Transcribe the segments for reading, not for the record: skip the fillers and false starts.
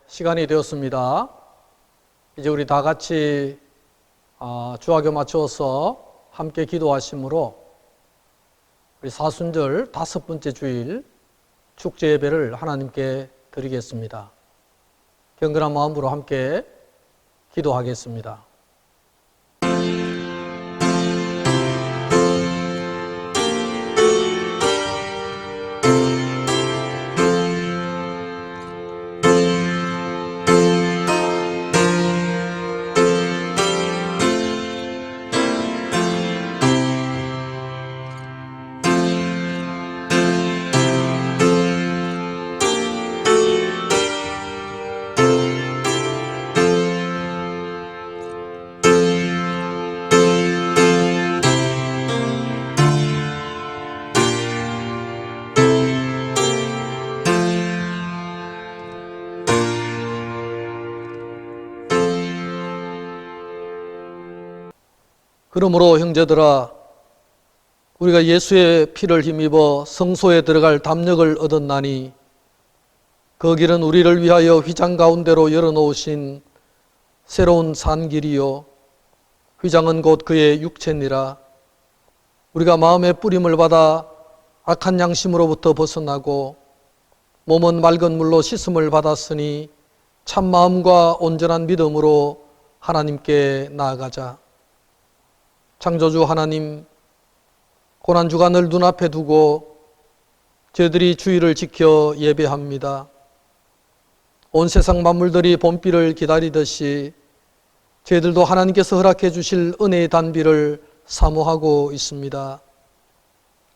시간이 되었습니다. 이제 우리 다 같이 주하교 마치어서 함께 기도하심으로 우리 사순절 5번째 주일 축제 예배를 하나님께 드리겠습니다. 경건한 마음으로 함께 기도하겠습니다. 그러므로 형제들아, 우리가 예수의 피를 힘입어 성소에 들어갈 담력을 얻었나니 그 길은 우리를 위하여 휘장 가운데로 열어놓으신 새로운 산길이요 휘장은 곧 그의 육체니라. 우리가 마음의 뿌림을 받아 악한 양심으로부터 벗어나고 몸은 맑은 물로 씻음을 받았으니 참 마음과 온전한 믿음으로 하나님께 나아가자. 창조주 하나님, 고난주간을 눈앞에 두고 저희들이 주일을 지켜 예배합니다. 온 세상 만물들이 봄비를 기다리듯이 저희들도 하나님께서 허락해 주실 은혜의 단비를 사모하고 있습니다.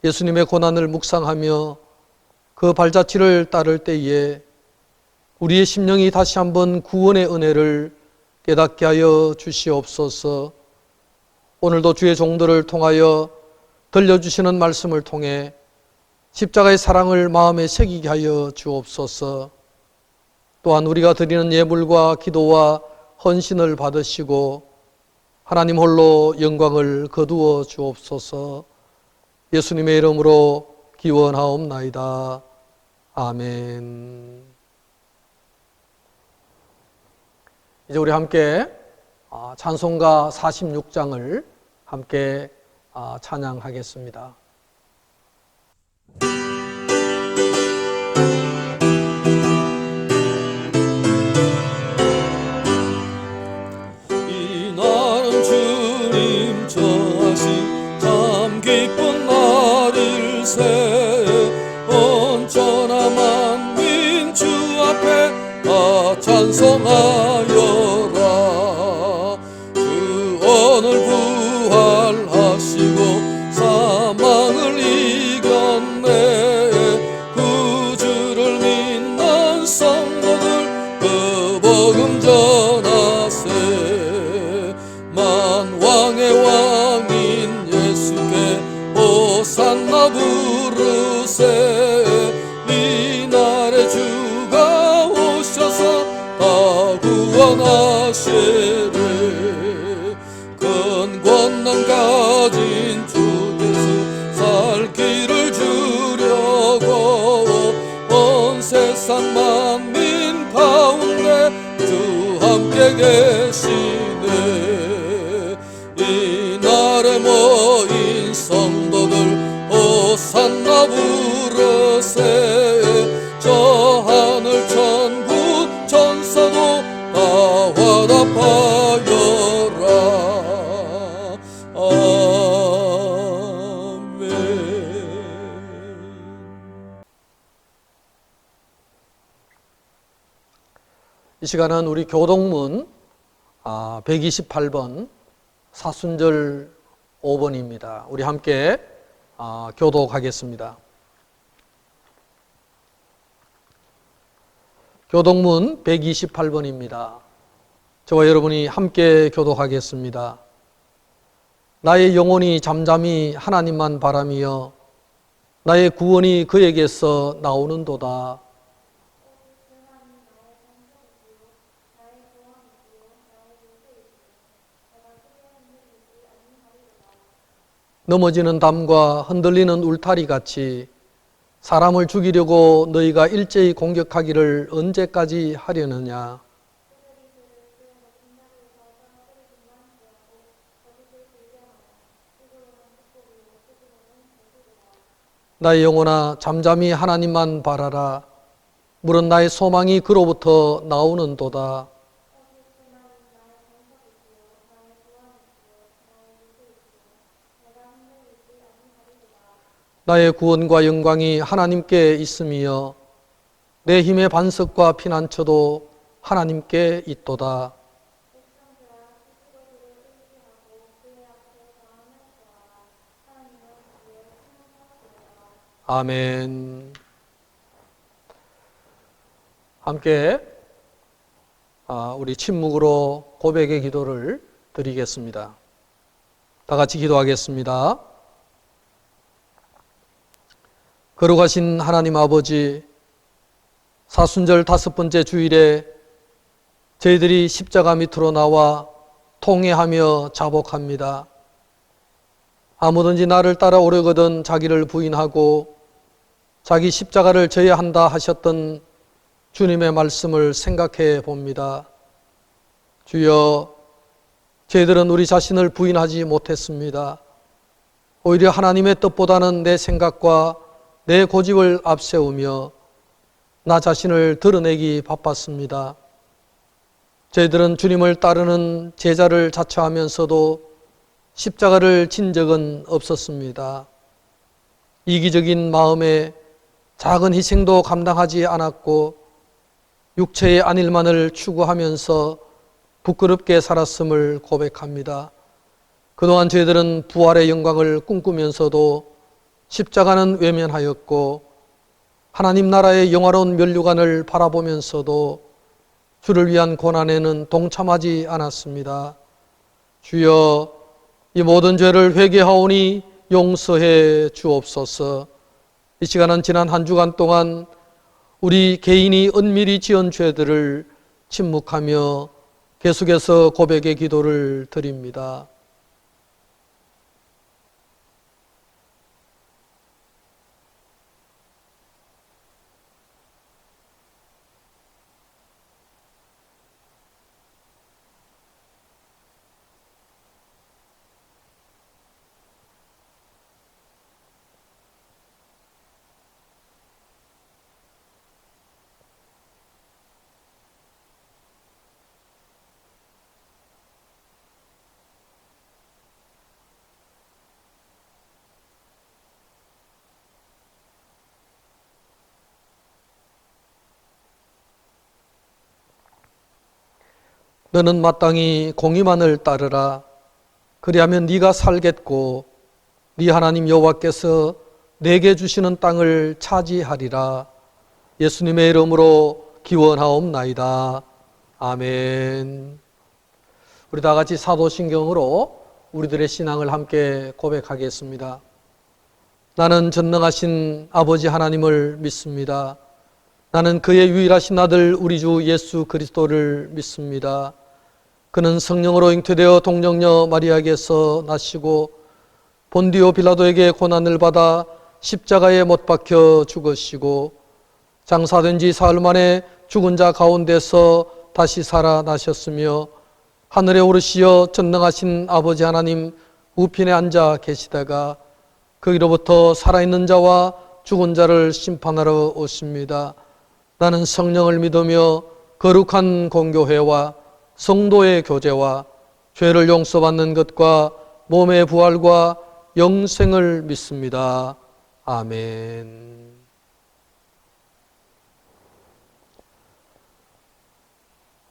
예수님의 고난을 묵상하며 그 발자취를 따를 때에 우리의 심령이 다시 한번 구원의 은혜를 깨닫게 하여 주시옵소서. 오늘도 주의 종들을 통하여 들려주시는 말씀을 통해 십자가의 사랑을 마음에 새기게 하여 주옵소서. 또한 우리가 드리는 예물과 기도와 헌신을 받으시고 하나님 홀로 영광을 거두어 주옵소서. 예수님의 이름으로 기원하옵나이다. 아멘. 이제 우리 함께 찬송가 46장을 함께 찬양하겠습니다. 이날은 주님 정하신 참 기쁜 날일세. 온전한 만민 주 앞에 다 찬송하여라. 오늘 부활하시고 사망을 이겼네. 구주를 믿는 성도들 그 복음 전하세. 만왕의 왕인 예수께 호산나 부르세. 이날에 주가 오셔서 다 구원하시리. 권능 가진 주 예수 살 길을 주려고 온 세상 만민 가운데 주 함께 계시네. 이날에 모인 성도들 호산나 부르세. 저 하늘 천국 천사도 다 화답하여라. 이 시간은 우리 교동문 128번 사순절 5번입니다. 우리 함께 교독하겠습니다. 교동문 128번입니다. 저와 여러분이 함께 교독하겠습니다. 나의 영혼이 잠잠히 하나님만 바라며 나의 구원이 그에게서 나오는도다. 넘어지는 담과 흔들리는 울타리 같이 사람을 죽이려고 너희가 일제히 공격하기를 언제까지 하려느냐? 나의 영혼아 잠잠히 하나님만 바라라. 물은 나의 소망이 그로부터 나오는도다. 나의 구원과 영광이 하나님께 있음이여 내 힘의 반석과 피난처도 하나님께 있도다. 아멘. 함께 우리 침묵으로 고백의 기도를 드리겠습니다. 다 같이 기도하겠습니다. 거룩하신 하나님 아버지, 사순절 5번째 주일에 저희들이 십자가 밑으로 나와 통회하며 자복합니다. 아무든지 나를 따라오려거든 자기를 부인하고 자기 십자가를 져야 한다 하셨던 주님의 말씀을 생각해 봅니다. 주여, 저희들은 우리 자신을 부인하지 못했습니다. 오히려 하나님의 뜻보다는 내 생각과 내 고집을 앞세우며 나 자신을 드러내기 바빴습니다. 저희들은 주님을 따르는 제자를 자처하면서도 십자가를 진 적은 없었습니다. 이기적인 마음에 작은 희생도 감당하지 않았고 육체의 안일만을 추구하면서 부끄럽게 살았음을 고백합니다. 그동안 저희들은 부활의 영광을 꿈꾸면서도 십자가는 외면하였고 하나님 나라의 영화로운 면류관을 바라보면서도 주를 위한 고난에는 동참하지 않았습니다. 주여, 이 모든 죄를 회개하오니 용서해 주옵소서. 이 시간은 지난 한 주간 동안 우리 개인이 은밀히 지은 죄들을 침묵하며 계속해서 고백의 기도를 드립니다. 너는 마땅히 공의만을 따르라. 그리하면 네가 살겠고 네 하나님 여호와께서 내게 주시는 땅을 차지하리라. 예수님의 이름으로 기원하옵나이다. 아멘. 우리 다 같이 사도신경으로 우리들의 신앙을 함께 고백하겠습니다. 나는 전능하신 아버지 하나님을 믿습니다. 나는 그의 유일하신 아들 우리 주 예수 그리스도를 믿습니다. 그는 성령으로 잉태되어 동정녀 마리아에게서 나시고 본디오 빌라도에게 고난을 받아 십자가에 못 박혀 죽으시고 장사된 지 사흘 만에 죽은 자 가운데서 다시 살아나셨으며 하늘에 오르시어 전능하신 아버지 하나님 우편에 앉아 계시다가 거기로부터 살아있는 자와 죽은 자를 심판하러 오십니다. 나는 성령을 믿으며 거룩한 공교회와 성도의 교제와 죄를 용서받는 것과 몸의 부활과 영생을 믿습니다. 아멘.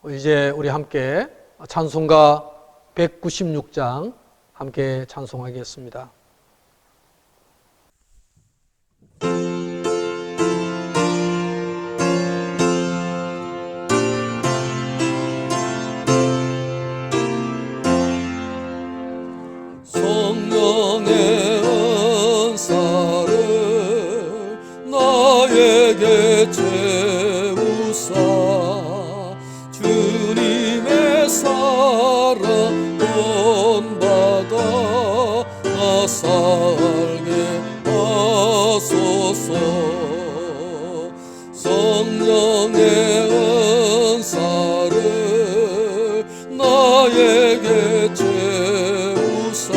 이제 우리 함께 찬송가 196장 함께 찬송하겠습니다. 성령의 은사를 나에게 채우사 주님의 사랑 본받아 나 은사를 나에게 채우사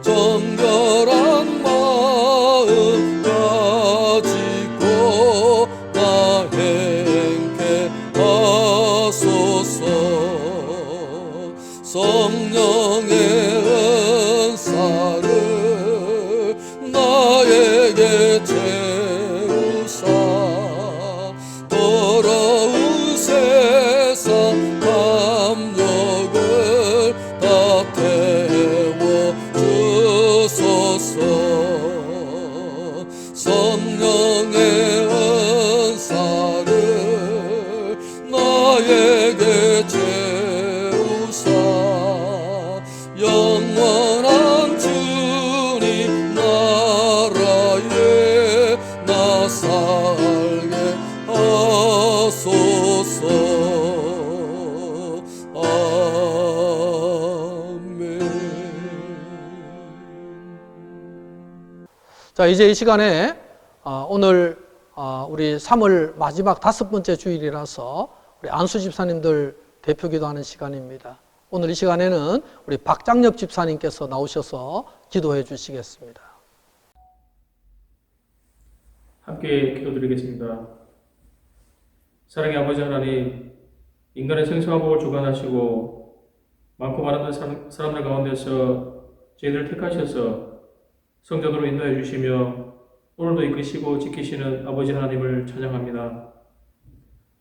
정결한 마음 가지고 나 행케 하소서. 성령의 은사를 나에게 채우사 더러운 세상 담력을 다 태워 주소서. 성령의 은사를 나에게 채우사 영원한 주님 나라에 나 살게 하소서. 아멘. 자, 이제 이 시간에 오늘 우리 3월 마지막 5번째 주일이라서 우리 안수 집사님들 대표 기도하는 시간입니다. 오늘 이 시간에는 우리 박장엽 집사님께서 나오셔서 기도해 주시겠습니다. 함께 기도드리겠습니다. 사랑의 아버지 하나님, 인간의 생사와 복을 주관하시고 많고 많은 사람들 가운데서 저희들을 택하셔서 성전으로 인도해 주시며 오늘도 이끄시고 지키시는 아버지 하나님을 찬양합니다.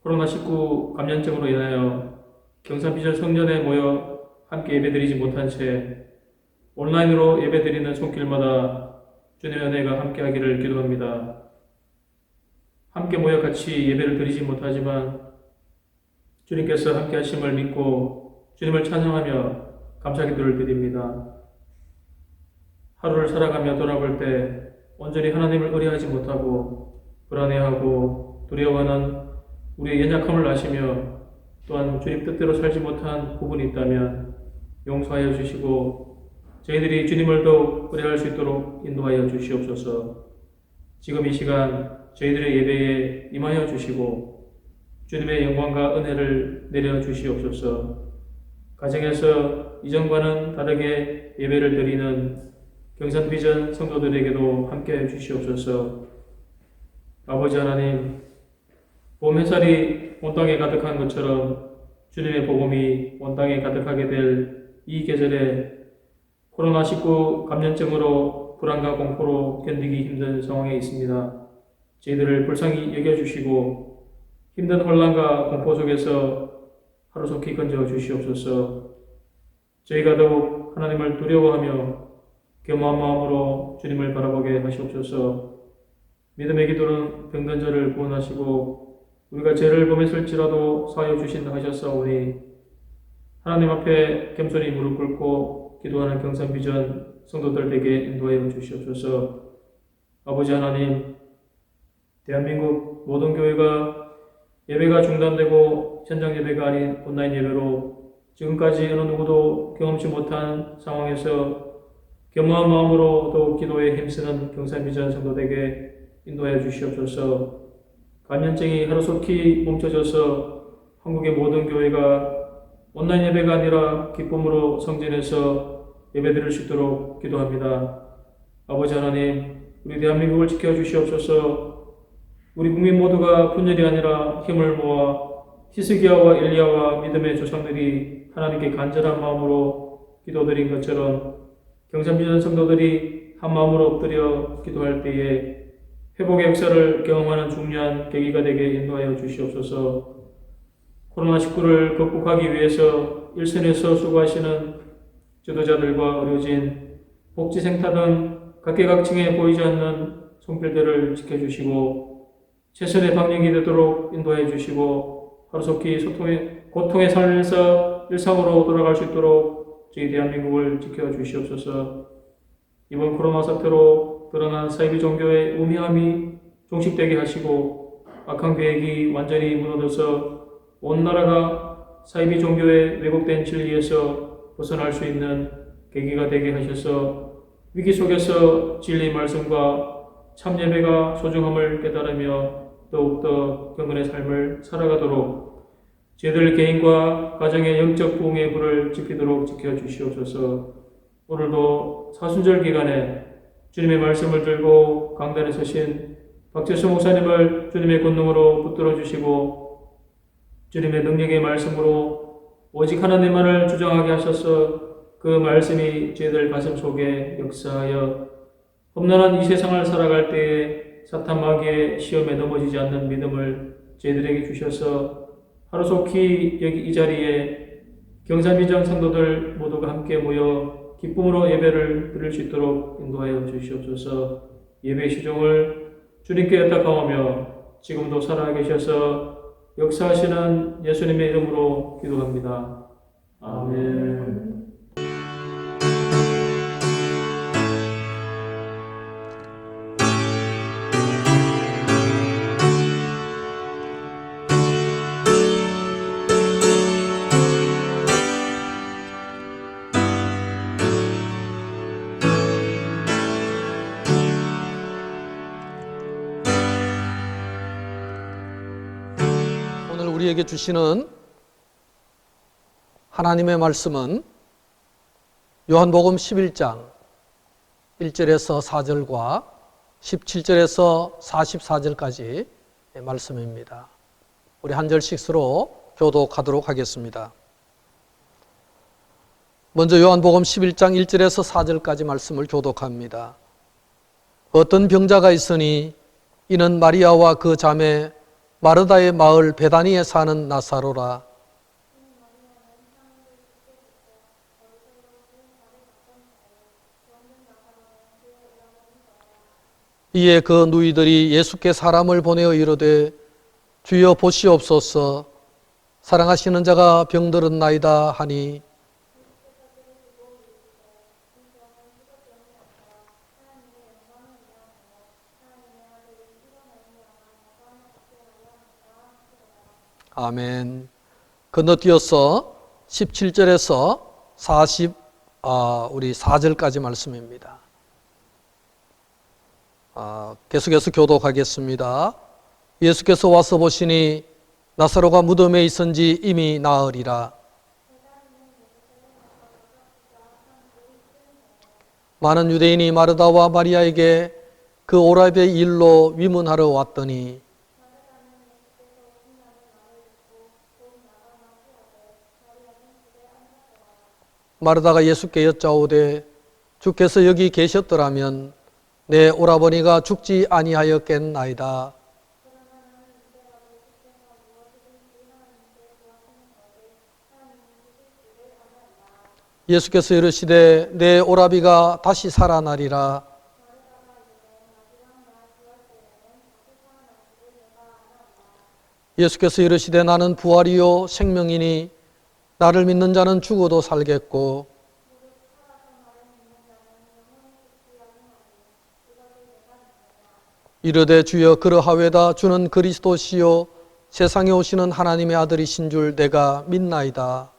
코로나19 감염증으로 인하여 경산비전 성전에 모여 함께 예배드리지 못한 채 온라인으로 예배드리는 손길마다 주님의 은혜가 함께하기를 기도합니다. 함께 모여 같이 예배를 드리지 못하지만 주님께서 함께하심을 믿고 주님을 찬양하며 감사기도를 드립니다. 하루를 살아가며 돌아볼 때 온전히 하나님을 의뢰하지 못하고 불안해하고 두려워하는 우리의 연약함을 아시며 또한 주님 뜻대로 살지 못한 부분이 있다면 용서하여 주시고 저희들이 주님을 더욱 의뢰할 수 있도록 인도하여 주시옵소서. 지금 이 시간 저희들의 예배에 임하여 주시고 주님의 영광과 은혜를 내려 주시옵소서. 가정에서 이전과는 다르게 예배를 드리는 경산비전 성도들에게도 함께해 주시옵소서. 아버지 하나님, 봄 햇살이 온 땅에 가득한 것처럼 주님의 복음이 온 땅에 가득하게 될 이 계절에 코로나19 감염증으로 불안과 공포로 견디기 힘든 상황에 있습니다. 저희들을 불쌍히 여겨주시고 힘든 혼란과 공포 속에서 하루속히 건져 주시옵소서. 저희가 더욱 하나님을 두려워하며 겸허한 마음으로 주님을 바라보게 하시옵소서. 믿음의 기도는 병든 자를 구원하시고 우리가 죄를 범했을지라도 사하여 주신다 하셨사오니 하나님 앞에 겸손히 무릎 꿇고 기도하는 경산비전 성도들에게 인도하여 주시옵소서. 아버지 하나님, 대한민국 모든 교회가 예배가 중단되고 현장 예배가 아닌 온라인 예배로 지금까지 어느 누구도 경험치 못한 상황에서 겸허한 마음으로 더욱 기도에 힘쓰는 경산비전 성도들에게 인도하여 주시옵소서. 감염증이 하루속히 멈춰져서 한국의 모든 교회가 온라인 예배가 아니라 기쁨으로 성전에서 예배드릴 수 있도록 기도합니다. 아버지 하나님, 우리 대한민국을 지켜주시옵소서. 우리 국민 모두가 분열이 아니라 힘을 모아 히스기야와 엘리야와 믿음의 조상들이 하나님께 간절한 마음으로 기도드린 것처럼 경산비전 성도들이 한 마음으로 엎드려 기도할 때에 회복의 역사를 경험하는 중요한 계기가 되게 인도하여 주시옵소서. 코로나19를 극복하기 위해서 일선에서 수고하시는 지도자들과 의료진, 복지센터 등 각계각층에 보이지 않는 손길들을 지켜주시고 최선의 방역이 되도록 인도해 주시고 하루속히 고통의 삶에서 일상으로 돌아갈 수 있도록 저희 대한민국을 지켜주시옵소서. 이번 코로나 사태로 드러난 사이비 종교의 우매함이 종식되게 하시고 악한 계획이 완전히 무너져서 온 나라가 사이비 종교의 왜곡된 진리에서 벗어날 수 있는 계기가 되게 하셔서 위기 속에서 진리 말씀과 참 예배가 소중함을 깨달으며 더욱더 경건의 삶을 살아가도록 저희들 개인과 가정의 영적 부흥의 불을 지피도록 지켜주시옵소서. 오늘도 사순절 기간에 주님의 말씀을 들고 강단에 서신 박재수 목사님을 주님의 권능으로 붙들어 주시고 주님의 능력의 말씀으로 오직 하나님만을 주장하게 하셔서 그 말씀이 저희들 가슴 속에 역사하여 험난한 이 세상을 살아갈 때에 사탄 마귀의 시험에 넘어지지 않는 믿음을 저희들에게 주셔서 하루속히 여기 이 자리에 경산비장 성도들 모두가 함께 모여 기쁨으로 예배를 드릴 수 있도록 인도하여 주시옵소서. 예배 시종을 주님께 의탁하오며 지금도 살아계셔서 역사하시는 예수님의 이름으로 기도합니다. 아멘. 오늘 우리에게 주시는 하나님의 말씀은 요한복음 11장 1절에서 4절과 17절에서 44절까지 말씀입니다. 우리 한 절씩으로 교독하도록 하겠습니다. 먼저 요한복음 11장 1절에서 4절까지 말씀을 교독합니다. 어떤 병자가 있으니 이는 마리아와 그 자매 마르다의 마을 베다니에 사는 나사로라. 이에 그 누이들이 예수께 사람을 보내어 이르되 주여 보시옵소서 사랑하시는 자가 병들었나이다 하니 아멘. 건너뛰어서 17절에서 4절까지 말씀입니다. 계속해서 교독하겠습니다. 예수께서 와서 보시니 나사로가 무덤에 있은지 이미 나으리라. 많은 유대인이 마르다와 마리아에게 그 오라비의 일로 위문하러 왔더니 마르다가 예수께 여짜오되 주께서 여기 계셨더라면 내 오라버니가 죽지 아니하였겠나이다. 예수께서 이르시되 내 오라비가 다시 살아나리라. 예수께서 이르시되 나는 부활이요 생명이니 나를 믿는 자는 죽어도 살겠고 이르되 주여 그러하외다. 주는 그리스도시요 세상에 오시는 하나님의 아들이신 줄 내가 믿나이다.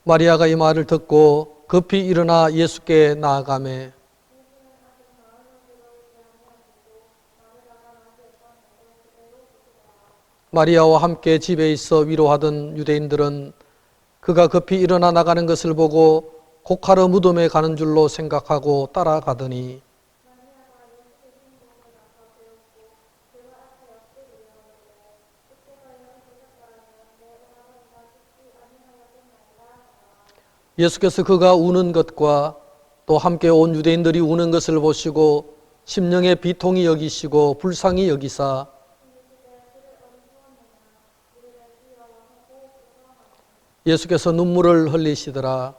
마리아가 이 말을 듣고 급히 일어나 예수께 나아가매 마리아와 함께 집에 있어 위로하던 유대인들은 그가 급히 일어나 나가는 것을 보고 곡하러 무덤에 가는 줄로 생각하고 따라가더니 예수께서 그가 우는 것과 또 함께 온 유대인들이 우는 것을 보시고 심령의 비통이 여기시고 불쌍히 여기사 예수께서 눈물을 흘리시더라.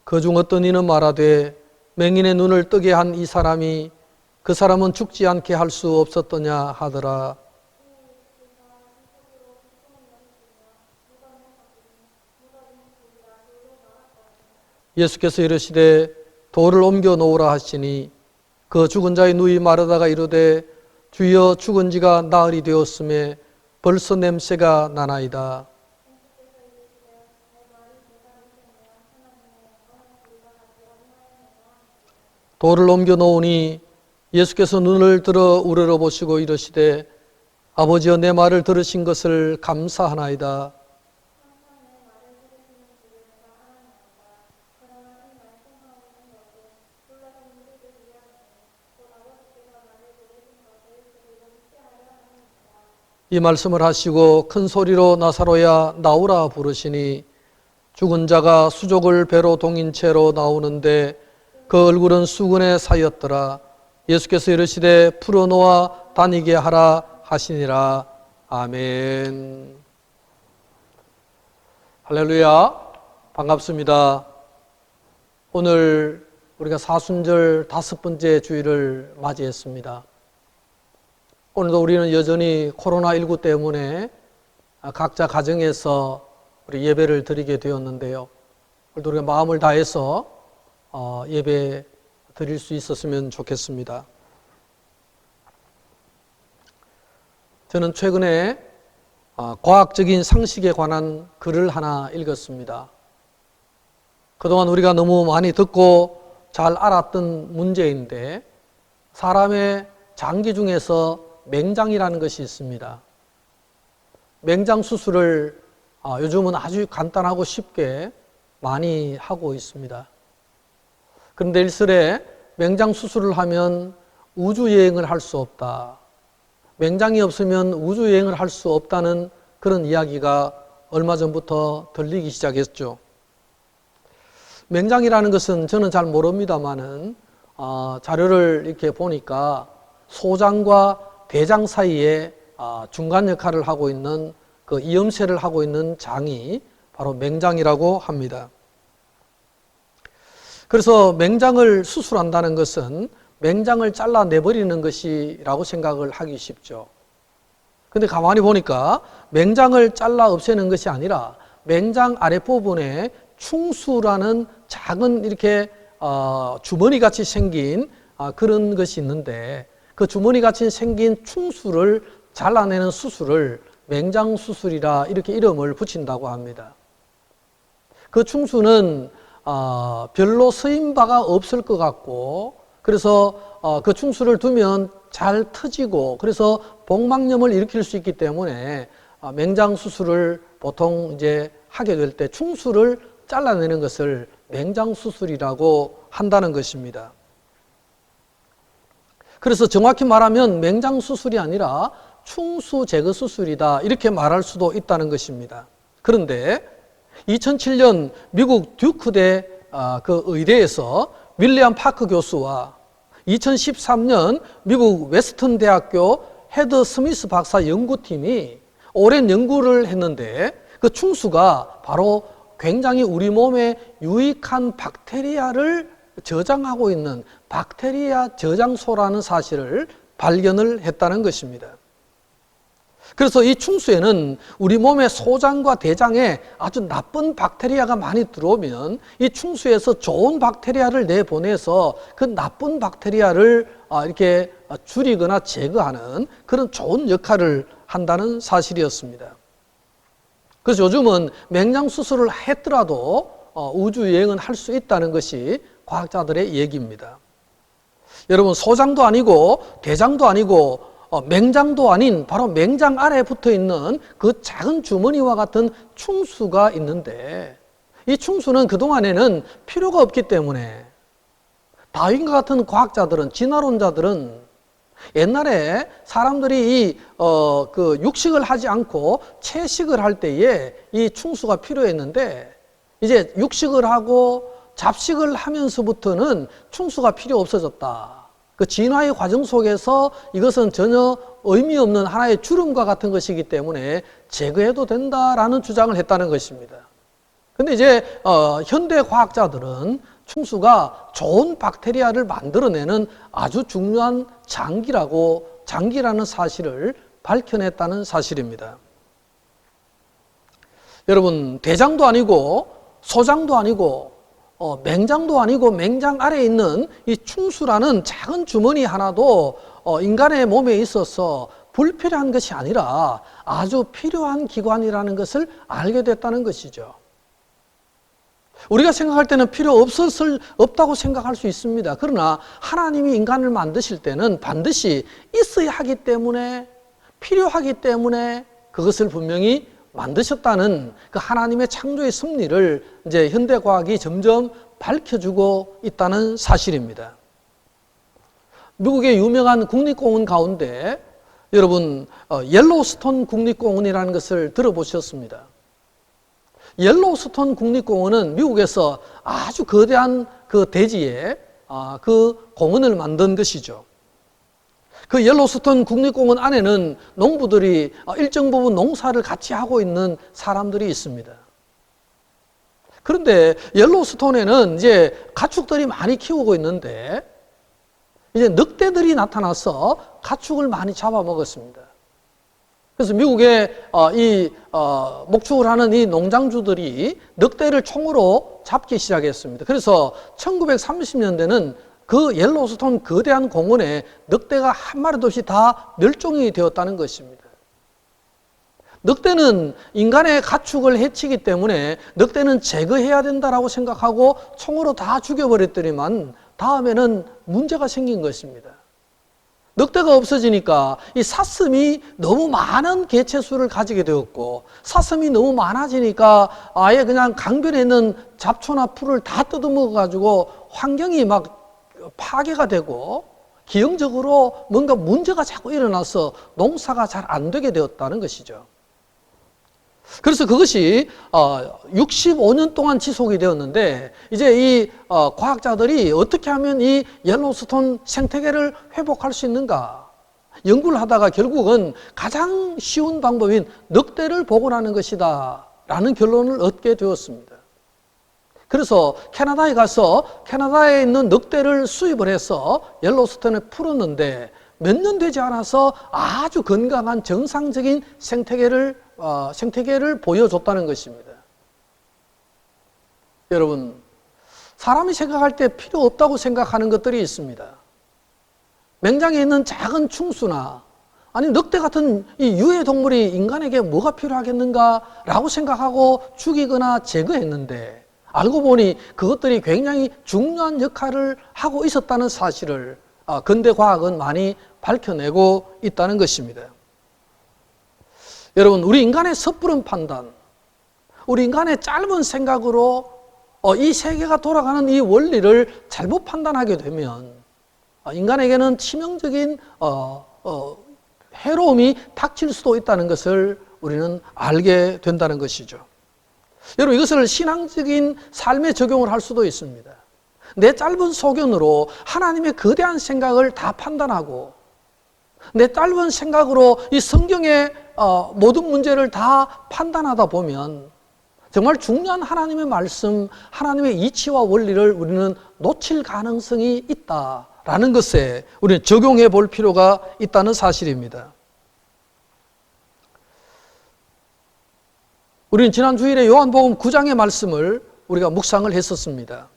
그중 어떤 이는 말하되 맹인의 눈을 뜨게 한 이 사람이 그 사람은 죽지 않게 할 수 없었더냐 하더라. 예수께서 이르시되 돌을 옮겨 놓으라 하시니 그 죽은 자의 누이 마르다가 이르되 주여 죽은 지가 나흘이 되었음에 벌써 냄새가 나나이다. 돌을 옮겨 놓으니 예수께서 눈을 들어 우러러 보시고 이르시되 아버지여 내 말을 들으신 것을 감사하나이다. 이 말씀을 하시고 큰 소리로 나사로야 나오라 부르시니 죽은 자가 수족을 배로 동인 채로 나오는데 그 얼굴은 수건에 사였더라. 예수께서 이르시되 풀어놓아 다니게 하라 하시니라. 아멘. 할렐루야. 반갑습니다. 오늘 우리가 사순절 5번째 주일을 맞이했습니다. 오늘도 우리는 여전히 코로나19 때문에 각자 가정에서 우리 예배를 드리게 되었는데요. 오늘도 우리가 마음을 다해서 예배 드릴 수 있었으면 좋겠습니다. 저는 최근에 과학적인 상식에 관한 글을 하나 읽었습니다. 그동안 우리가 너무 많이 듣고 잘 알았던 문제인데 사람의 장기 중에서 맹장이라는 것이 있습니다. 맹장 수술을 요즘은 아주 간단하고 쉽게 많이 하고 있습니다. 그런데 일설에 맹장 수술을 하면 우주여행을 할 수 없다. 맹장이 없으면 우주여행을 할 수 없다는 그런 이야기가 얼마 전부터 들리기 시작했죠. 맹장이라는 것은 저는 잘 모릅니다만은 자료를 이렇게 보니까 소장과 대장 사이에 중간 역할을 하고 있는 그 이염새를 하고 있는 장이 바로 맹장이라고 합니다. 그래서 맹장을 수술한다는 것은 맹장을 잘라내버리는 것이라고 생각을 하기 쉽죠. 근데 가만히 보니까 맹장을 잘라 없애는 것이 아니라 맹장 아랫부분에 충수라는 작은 이렇게 주머니 같이 생긴 그런 것이 있는데 그 주머니 같이 생긴 충수를 잘라내는 수술을 맹장 수술이라 이렇게 이름을 붙인다고 합니다. 그 충수는 별로 쓰임 바가 없을 것 같고 그래서 그 충수를 두면 잘 터지고 그래서 복막염을 일으킬 수 있기 때문에 맹장 수술을 보통 이제 하게 될 때 충수를 잘라내는 것을 맹장 수술이라고 한다는 것입니다. 그래서 정확히 말하면 맹장 수술이 아니라 충수 제거 수술이다 이렇게 말할 수도 있다는 것입니다. 그런데 2007년 미국 듀크대 그 의대에서 윌리엄 파크 교수와 2013년 미국 웨스턴 대학교 헤더 스미스 박사 연구팀이 오랜 연구를 했는데 그 충수가 바로 굉장히 우리 몸에 유익한 박테리아를 저장하고 있는 박테리아 저장소라는 사실을 발견을 했다는 것입니다. 그래서 이 충수에는 우리 몸의 소장과 대장에 아주 나쁜 박테리아가 많이 들어오면 이 충수에서 좋은 박테리아를 내보내서 그 나쁜 박테리아를 이렇게 줄이거나 제거하는 그런 좋은 역할을 한다는 사실이었습니다. 그래서 요즘은 맹장 수술을 했더라도 우주여행은 할 수 있다는 것이 과학자들의 얘기입니다. 여러분 소장도 아니고 대장도 아니고 맹장도 아닌 바로 맹장 아래에 붙어 있는 그 작은 주머니와 같은 충수가 있는데 이 충수는 그동안에는 필요가 없기 때문에 다윈과 같은 과학자들은 진화론자들은 옛날에 사람들이 그 육식을 하지 않고 채식을 할 때에 이 충수가 필요했는데 이제 육식을 하고 잡식을 하면서부터는 충수가 필요 없어졌다. 그 진화의 과정 속에서 이것은 전혀 의미 없는 하나의 주름과 같은 것이기 때문에 제거해도 된다라는 주장을 했다는 것입니다. 근데 이제 현대 과학자들은 충수가 좋은 박테리아를 만들어내는 아주 중요한 장기라는 사실을 밝혀냈다는 사실입니다. 여러분 대장도 아니고 소장도 아니고 맹장도 아니고 맹장 아래에 있는 이 충수라는 작은 주머니 하나도 인간의 몸에 있어서 불필요한 것이 아니라 아주 필요한 기관이라는 것을 알게 됐다는 것이죠. 우리가 생각할 때는 없다고 생각할 수 있습니다. 그러나 하나님이 인간을 만드실 때는 반드시 있어야 하기 때문에, 필요하기 때문에 그것을 분명히 만드셨다는 그 하나님의 창조의 섭리를 이제 현대과학이 점점 밝혀주고 있다는 사실입니다. 미국의 유명한 국립공원 가운데 여러분 옐로우스톤 국립공원이라는 것을 들어보셨습니다. 옐로우스톤 국립공원은 미국에서 아주 거대한 그 대지에 그 공원을 만든 것이죠. 그 옐로우스톤 국립공원 안에는 농부들이 일정 부분 농사를 같이 하고 있는 사람들이 있습니다. 그런데 옐로우스톤에는 이제 가축들이 많이 키우고 있는데 이제 늑대들이 나타나서 가축을 많이 잡아먹었습니다. 그래서 미국의 목축을 하는 이 농장주들이 늑대를 총으로 잡기 시작했습니다. 그래서 1930년대는 그 옐로우스톤 거대한 공원에 늑대가 한 마리도 없이 다 멸종이 되었다는 것입니다. 늑대는 인간의 가축을 해치기 때문에 늑대는 제거해야 된다라고 생각하고 총으로 다 죽여버렸더니만 다음에는 문제가 생긴 것입니다. 늑대가 없어지니까 이 사슴이 너무 많은 개체수를 가지게 되었고, 사슴이 너무 많아지니까 아예 그냥 강변에 있는 잡초나 풀을 다 뜯어먹어가지고 환경이 막 파괴가 되고 기형적으로 뭔가 문제가 자꾸 일어나서 농사가 잘 안 되게 되었다는 것이죠. 그래서 그것이 65년 동안 지속이 되었는데 이제 이 과학자들이 어떻게 하면 이 옐로우스톤 생태계를 회복할 수 있는가 연구를 하다가 결국은 가장 쉬운 방법인 늑대를 복원하는 것이다 라는 결론을 얻게 되었습니다. 그래서 캐나다에 가서 캐나다에 있는 늑대를 수입을 해서 옐로우스톤에 풀었는데 몇 년 되지 않아서 아주 건강한 정상적인 생태계를 보여줬다는 것입니다. 여러분, 사람이 생각할 때 필요 없다고 생각하는 것들이 있습니다. 맹장에 있는 작은 충수나 아니 늑대 같은 이 유해 동물이 인간에게 뭐가 필요하겠는가라고 생각하고 죽이거나 제거했는데 알고 보니 그것들이 굉장히 중요한 역할을 하고 있었다는 사실을 근대 과학은 많이 밝혀내고 있다는 것입니다. 여러분, 우리 인간의 섣부른 판단, 우리 인간의 짧은 생각으로 이 세계가 돌아가는 이 원리를 잘못 판단하게 되면 인간에게는 치명적인 해로움이 닥칠 수도 있다는 것을 우리는 알게 된다는 것이죠. 여러분, 이것을 신앙적인 삶에 적용을 할 수도 있습니다. 내 짧은 소견으로 하나님의 거대한 생각을 다 판단하고 내 짧은 생각으로 이 성경의 모든 문제를 다 판단하다 보면 정말 중요한 하나님의 말씀, 하나님의 이치와 원리를 우리는 놓칠 가능성이 있다라는 것에 우리는 적용해 볼 필요가 있다는 사실입니다. 우리는 지난 주일에 요한복음 9장의 말씀을 우리가 묵상을 했었습니다.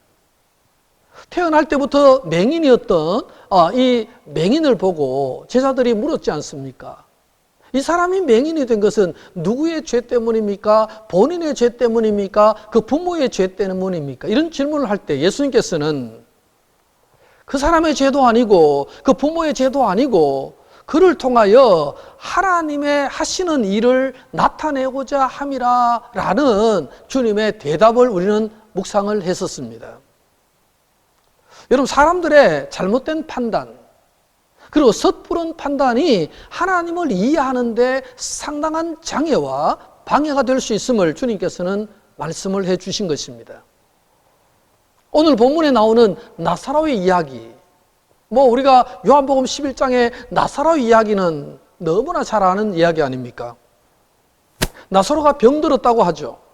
태어날 때부터 맹인이었던 이 맹인을 보고 제자들이 물었지 않습니까? 이 사람이 맹인이 된 것은 누구의 죄 때문입니까? 본인의 죄 때문입니까? 그 부모의 죄 때문입니까? 이런 질문을 할 때 예수님께서는 그 사람의 죄도 아니고 그 부모의 죄도 아니고 그를 통하여 하나님의 하시는 일을 나타내고자 함이라 라는 주님의 대답을 우리는 묵상을 했었습니다. 여러분, 사람들의 잘못된 판단 그리고 섣부른 판단이 하나님을 이해하는 데 상당한 장애와 방해가 될 수 있음을 주님께서는 말씀을 해 주신 것입니다. 오늘 본문에 나오는 나사로의 이야기, 우리가 요한복음 11장의 나사로 이야기는 너무나 잘 아는 이야기 아닙니까? 나사로가 병들었다고 하죠.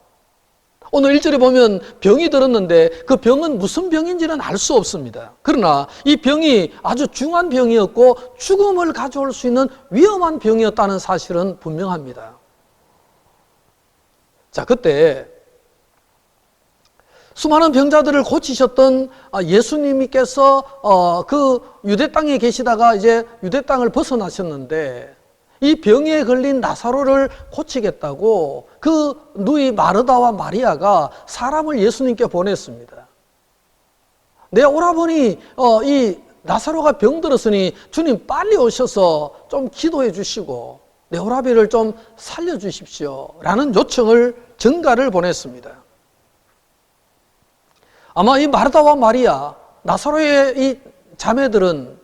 오늘 1절에 보면 병이 들었는데 그 병은 무슨 병인지는 알 수 없습니다. 그러나 이 병이 아주 중한 병이었고 죽음을 가져올 수 있는 위험한 병이었다는 사실은 분명합니다. 자, 그때 수많은 병자들을 고치셨던 예수님께서 그 유대 땅에 계시다가 이제 유대 땅을 벗어나셨는데 이 병에 걸린 나사로를 고치겠다고 그 누이 마르다와 마리아가 사람을 예수님께 보냈습니다. 내 오라버니 이 나사로가 병들었으니 주님 빨리 오셔서 좀 기도해 주시고 내 오라비를 좀 살려주십시오 라는 요청을 전가를 보냈습니다. 아마 이 마르다와 마리아, 나사로의 이 자매들은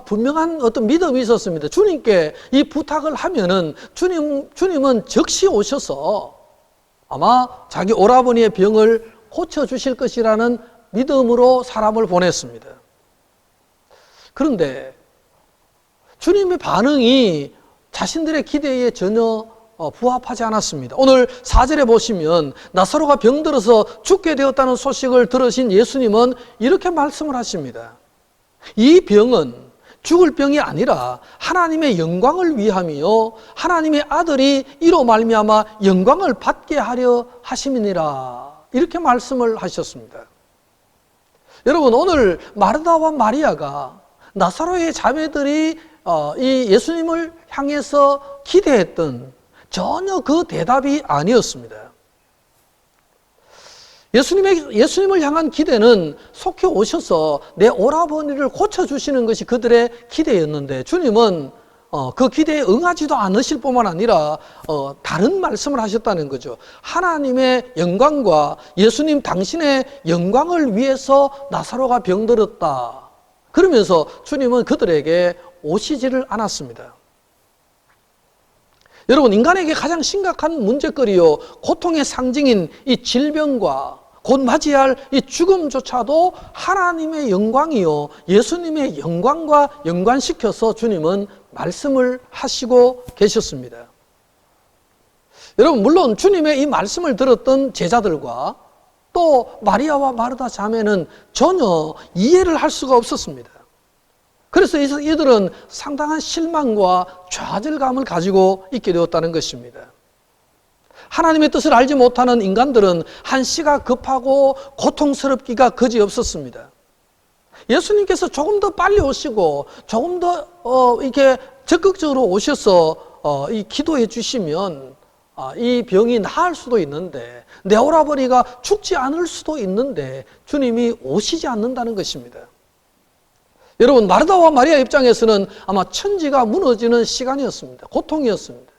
분명한 어떤 믿음이 있었습니다. 주님께 이 부탁을 하면은 주님은 즉시 오셔서 아마 자기 오라버니의 병을 고쳐주실 것이라는 믿음으로 사람을 보냈습니다. 그런데 주님의 반응이 자신들의 기대에 전혀 부합하지 않았습니다. 오늘 4절에 보시면 나사로가 병들어서 죽게 되었다는 소식을 들으신 예수님은 이렇게 말씀을 하십니다. 이 병은 죽을 병이 아니라 하나님의 영광을 위함이요 하나님의 아들이 이로 말미암아 영광을 받게 하려 하심이니라 이렇게 말씀을 하셨습니다. 여러분 오늘 마르다와 마리아가 나사로의 자매들이 이 예수님을 향해서 기대했던 전혀 그 대답이 아니었습니다. 예수님을 향한 기대는 속히 오셔서 내 오라버니를 고쳐주시는 것이 그들의 기대였는데 주님은 그 기대에 응하지도 않으실 뿐만 아니라 다른 말씀을 하셨다는 거죠. 하나님의 영광과 예수님 당신의 영광을 위해서 나사로가 병들었다. 그러면서 주님은 그들에게 오시지를 않았습니다. 여러분 인간에게 가장 심각한 문제거리요 고통의 상징인 이 질병과 곧 맞이할 이 죽음조차도 하나님의 영광이요 예수님의 영광과 연관시켜서 주님은 말씀을 하시고 계셨습니다. 여러분 물론 주님의 이 말씀을 들었던 제자들과 또 마리아와 마르다 자매는 전혀 이해를 할 수가 없었습니다. 그래서 이들은 상당한 실망과 좌절감을 가지고 있게 되었다는 것입니다. 하나님의 뜻을 알지 못하는 인간들은 한시가 급하고 고통스럽기가 그지없었습니다. 예수님께서 조금 더 빨리 오시고 조금 더 이렇게 적극적으로 오셔서 이 기도해 주시면 이 병이 나을 수도 있는데 내 오라버니가 죽지 않을 수도 있는데 주님이 오시지 않는다는 것입니다. 여러분 마르다와 마리아 입장에서는 아마 천지가 무너지는 시간이었습니다. 고통이었습니다.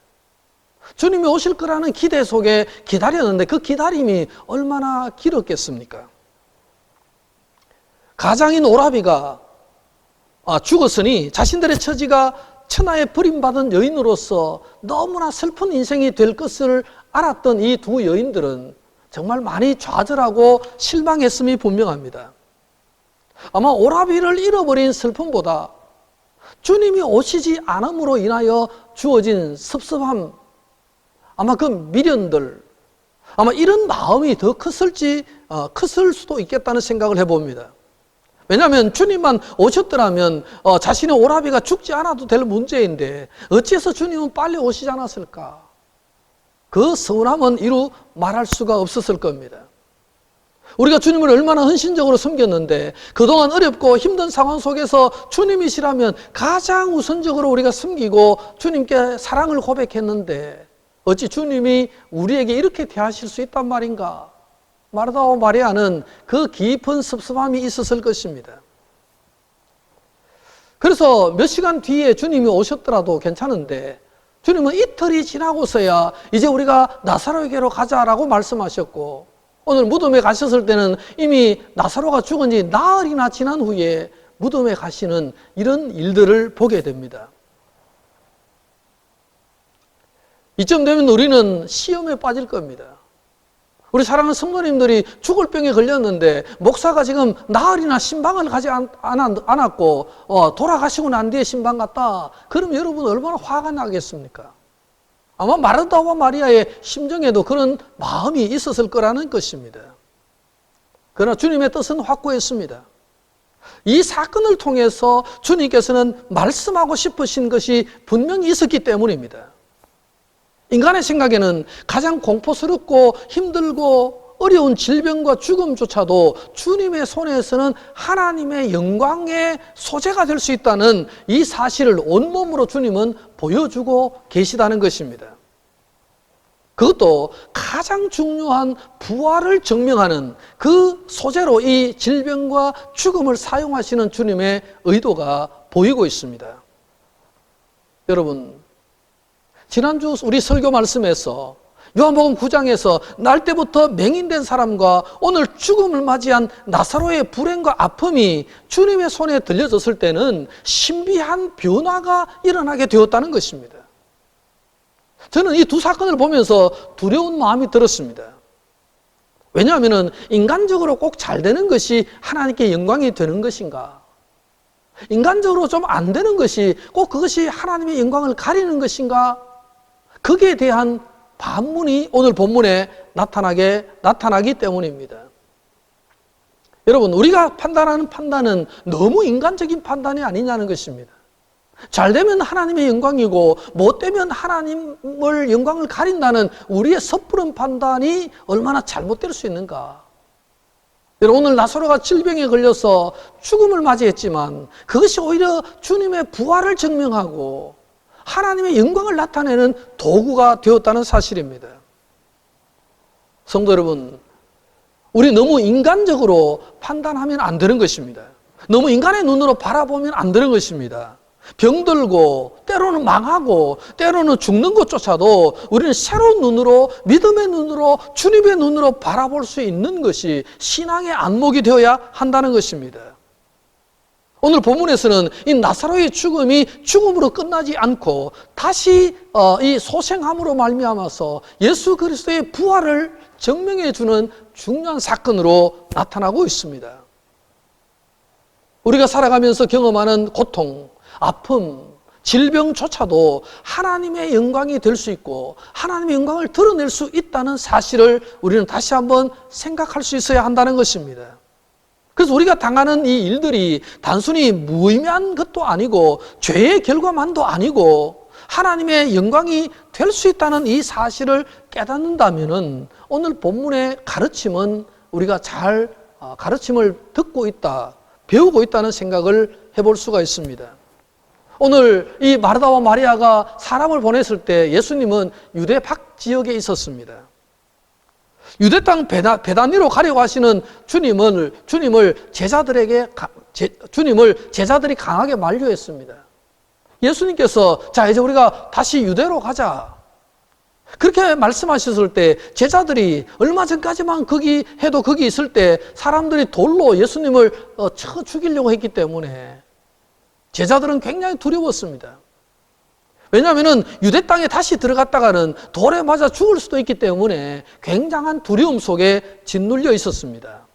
주님이 오실 거라는 기대 속에 기다렸는데 그 기다림이 얼마나 길었겠습니까? 가장인 오라비가 죽었으니 자신들의 처지가 천하에 버림받은 여인으로서 너무나 슬픈 인생이 될 것을 알았던 이 두 여인들은 정말 많이 좌절하고 실망했음이 분명합니다. 아마 오라비를 잃어버린 슬픔보다 주님이 오시지 않음으로 인하여 주어진 섭섭함, 아마 그 미련들, 아마 이런 마음이 더 컸을 수도 있겠다는 생각을 해봅니다. 왜냐하면 주님만 오셨더라면 자신의 오라비가 죽지 않아도 될 문제인데 어찌해서 주님은 빨리 오시지 않았을까? 그 서운함은 이루 말할 수가 없었을 겁니다. 우리가 주님을 얼마나 헌신적으로 섬겼는데 그동안 어렵고 힘든 상황 속에서 주님이시라면 가장 우선적으로 우리가 섬기고 주님께 사랑을 고백했는데 어찌 주님이 우리에게 이렇게 대하실 수 있단 말인가? 마르다와 마리아는 그 깊은 섭섭함이 있었을 것입니다. 그래서 몇 시간 뒤에 주님이 오셨더라도 괜찮은데 주님은 이틀이 지나고서야 이제 우리가 나사로에게로 가자라고 말씀하셨고 오늘 무덤에 가셨을 때는 이미 나사로가 죽은 지 나흘이나 지난 후에 무덤에 가시는 이런 일들을 보게 됩니다. 이쯤 되면 우리는 시험에 빠질 겁니다. 우리 사랑하는 성도님들이 죽을 병에 걸렸는데 목사가 지금 나흘이나 신방을 가지 않았고 돌아가시고 난 뒤에 신방 갔다. 그럼 여러분 얼마나 화가 나겠습니까? 아마 마르다와 마리아의 심정에도 그런 마음이 있었을 거라는 것입니다. 그러나 주님의 뜻은 확고했습니다. 이 사건을 통해서 주님께서는 말씀하고 싶으신 것이 분명히 있었기 때문입니다. 인간의 생각에는 가장 공포스럽고 힘들고 어려운 질병과 죽음조차도 주님의 손에서는 하나님의 영광의 소재가 될 수 있다는 이 사실을 온몸으로 주님은 보여주고 계시다는 것입니다. 그것도 가장 중요한 부활을 증명하는 그 소재로 이 질병과 죽음을 사용하시는 주님의 의도가 보이고 있습니다. 여러분, 지난주 우리 설교 말씀에서 요한복음 9장에서 날 때부터 맹인된 사람과 오늘 죽음을 맞이한 나사로의 불행과 아픔이 주님의 손에 들려졌을 때는 신비한 변화가 일어나게 되었다는 것입니다. 저는 이 두 사건을 보면서 두려운 마음이 들었습니다. 왜냐하면 인간적으로 꼭 잘 되는 것이 하나님께 영광이 되는 것인가? 인간적으로 좀 안 되는 것이 꼭 그것이 하나님의 영광을 가리는 것인가? 거기에 대한 반문이 오늘 본문에 나타나기 때문입니다. 여러분, 우리가 판단하는 판단은 너무 인간적인 판단이 아니냐는 것입니다. 잘 되면 하나님의 영광이고 못 되면 하나님을 영광을 가린다는 우리의 섣부른 판단이 얼마나 잘못될 수 있는가. 여러분, 오늘 나사로가 질병에 걸려서 죽음을 맞이했지만 그것이 오히려 주님의 부활을 증명하고 하나님의 영광을 나타내는 도구가 되었다는 사실입니다. 성도 여러분, 우리 너무 인간적으로 판단하면 안 되는 것입니다. 너무 인간의 눈으로 바라보면 안 되는 것입니다. 병들고 때로는 망하고 때로는 죽는 것조차도 우리는 새로운 눈으로, 믿음의 눈으로, 주님의 눈으로 바라볼 수 있는 것이 신앙의 안목이 되어야 한다는 것입니다. 오늘 본문에서는 이 나사로의 죽음이 죽음으로 끝나지 않고 다시 이 소생함으로 말미암아서 예수 그리스도의 부활을 증명해 주는 중요한 사건으로 나타나고 있습니다. 우리가 살아가면서 경험하는 고통, 아픔, 질병조차도 하나님의 영광이 될 수 있고 하나님의 영광을 드러낼 수 있다는 사실을 우리는 다시 한번 생각할 수 있어야 한다는 것입니다. 그래서 우리가 당하는 이 일들이 단순히 무의미한 것도 아니고 죄의 결과만도 아니고 하나님의 영광이 될 수 있다는 이 사실을 깨닫는다면 오늘 본문의 가르침은 우리가 잘 가르침을 듣고 있다, 배우고 있다는 생각을 해볼 수가 있습니다. 오늘 이 마르다와 마리아가 사람을 보냈을 때 예수님은 유대 밖 지역에 있었습니다. 유대 땅 베다니로 가려고 하시는 주님을 제자들이 강하게 만류했습니다. 예수님께서 자, 이제 우리가 다시 유대로 가자. 그렇게 말씀하셨을 때 제자들이 얼마 전까지만 거기 있을 때 사람들이 돌로 예수님을 쳐 죽이려고 했기 때문에 제자들은 굉장히 두려웠습니다. 왜냐하면 유대 땅에 다시 들어갔다가는 돌에 맞아 죽을 수도 있기 때문에 굉장한 두려움 속에 짓눌려 있었습니다.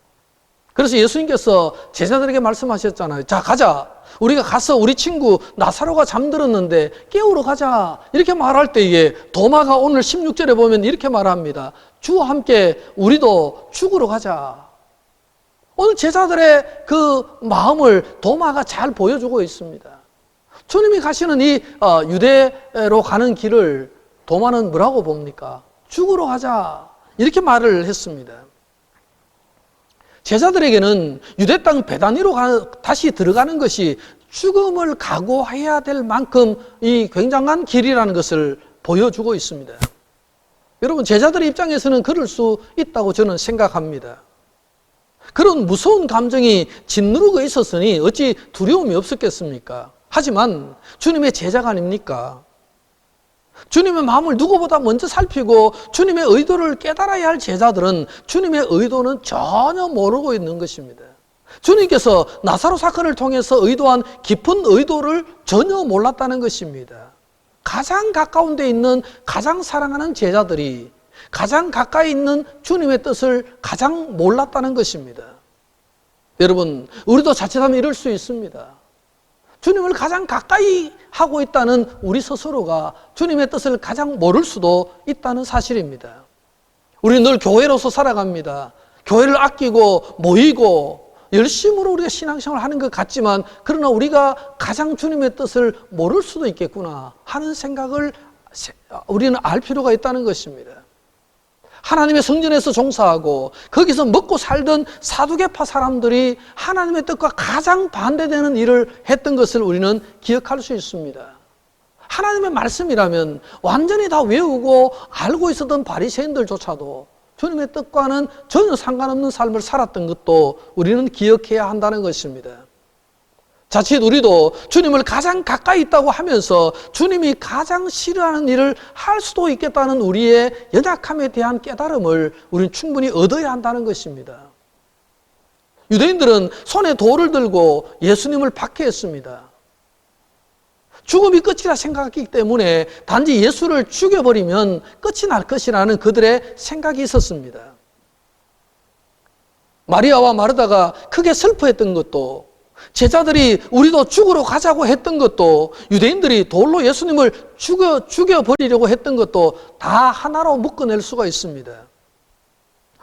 그래서 예수님께서 제자들에게 말씀하셨잖아요. 자, 가자. 우리가 가서 우리 친구 나사로가 잠들었는데 깨우러 가자. 이렇게 말할 때에 도마가 오늘 16절에 보면 이렇게 말합니다. 주와 함께 우리도 죽으러 가자. 오늘 제자들의 그 마음을 도마가 잘 보여주고 있습니다. 주님이 가시는 이 유대로 가는 길을 도마는 뭐라고 봅니까? 죽으러 가자. 이렇게 말을 했습니다. 제자들에게는 유대 땅 베다니로 다시 들어가는 것이 죽음을 각오해야 될 만큼 이 굉장한 길이라는 것을 보여주고 있습니다. 여러분, 제자들의 입장에서는 그럴 수 있다고 저는 생각합니다. 그런 무서운 감정이 짓누르고 있었으니 어찌 두려움이 없었겠습니까? 하지만 주님의 제자가 아닙니까? 주님의 마음을 누구보다 먼저 살피고 주님의 의도를 깨달아야 할 제자들은 주님의 의도는 전혀 모르고 있는 것입니다. 주님께서 나사로 사건을 통해서 의도한 깊은 의도를 전혀 몰랐다는 것입니다. 가장 가까운 데 있는 가장 사랑하는 제자들이 가장 가까이 있는 주님의 뜻을 가장 몰랐다는 것입니다. 여러분, 우리도 자칫하면 이럴 수 있습니다. 주님을 가장 가까이 하고 있다는 우리 스스로가 주님의 뜻을 가장 모를 수도 있다는 사실입니다. 우리는 늘 교회로서 살아갑니다. 교회를 아끼고 모이고 열심으로 우리가 신앙생활을 하는 것 같지만 그러나 우리가 가장 주님의 뜻을 모를 수도 있겠구나 하는 생각을 우리는 알 필요가 있다는 것입니다. 하나님의 성전에서 종사하고 거기서 먹고 살던 사두개파 사람들이 하나님의 뜻과 가장 반대되는 일을 했던 것을 우리는 기억할 수 있습니다. 하나님의 말씀이라면 완전히 다 외우고 알고 있었던 바리새인들조차도 주님의 뜻과는 전혀 상관없는 삶을 살았던 것도 우리는 기억해야 한다는 것입니다. 자칫 우리도 주님을 가장 가까이 있다고 하면서 주님이 가장 싫어하는 일을 할 수도 있겠다는 우리의 연약함에 대한 깨달음을 우리는 충분히 얻어야 한다는 것입니다. 유대인들은 손에 돌을 들고 예수님을 박해했습니다. 죽음이 끝이라 생각했기 때문에 단지 예수를 죽여버리면 끝이 날 것이라는 그들의 생각이 있었습니다. 마리아와 마르다가 크게 슬퍼했던 것도, 제자들이 우리도 죽으러 가자고 했던 것도, 유대인들이 돌로 예수님을 죽여버리려고 했던 것도 다 하나로 묶어낼 수가 있습니다.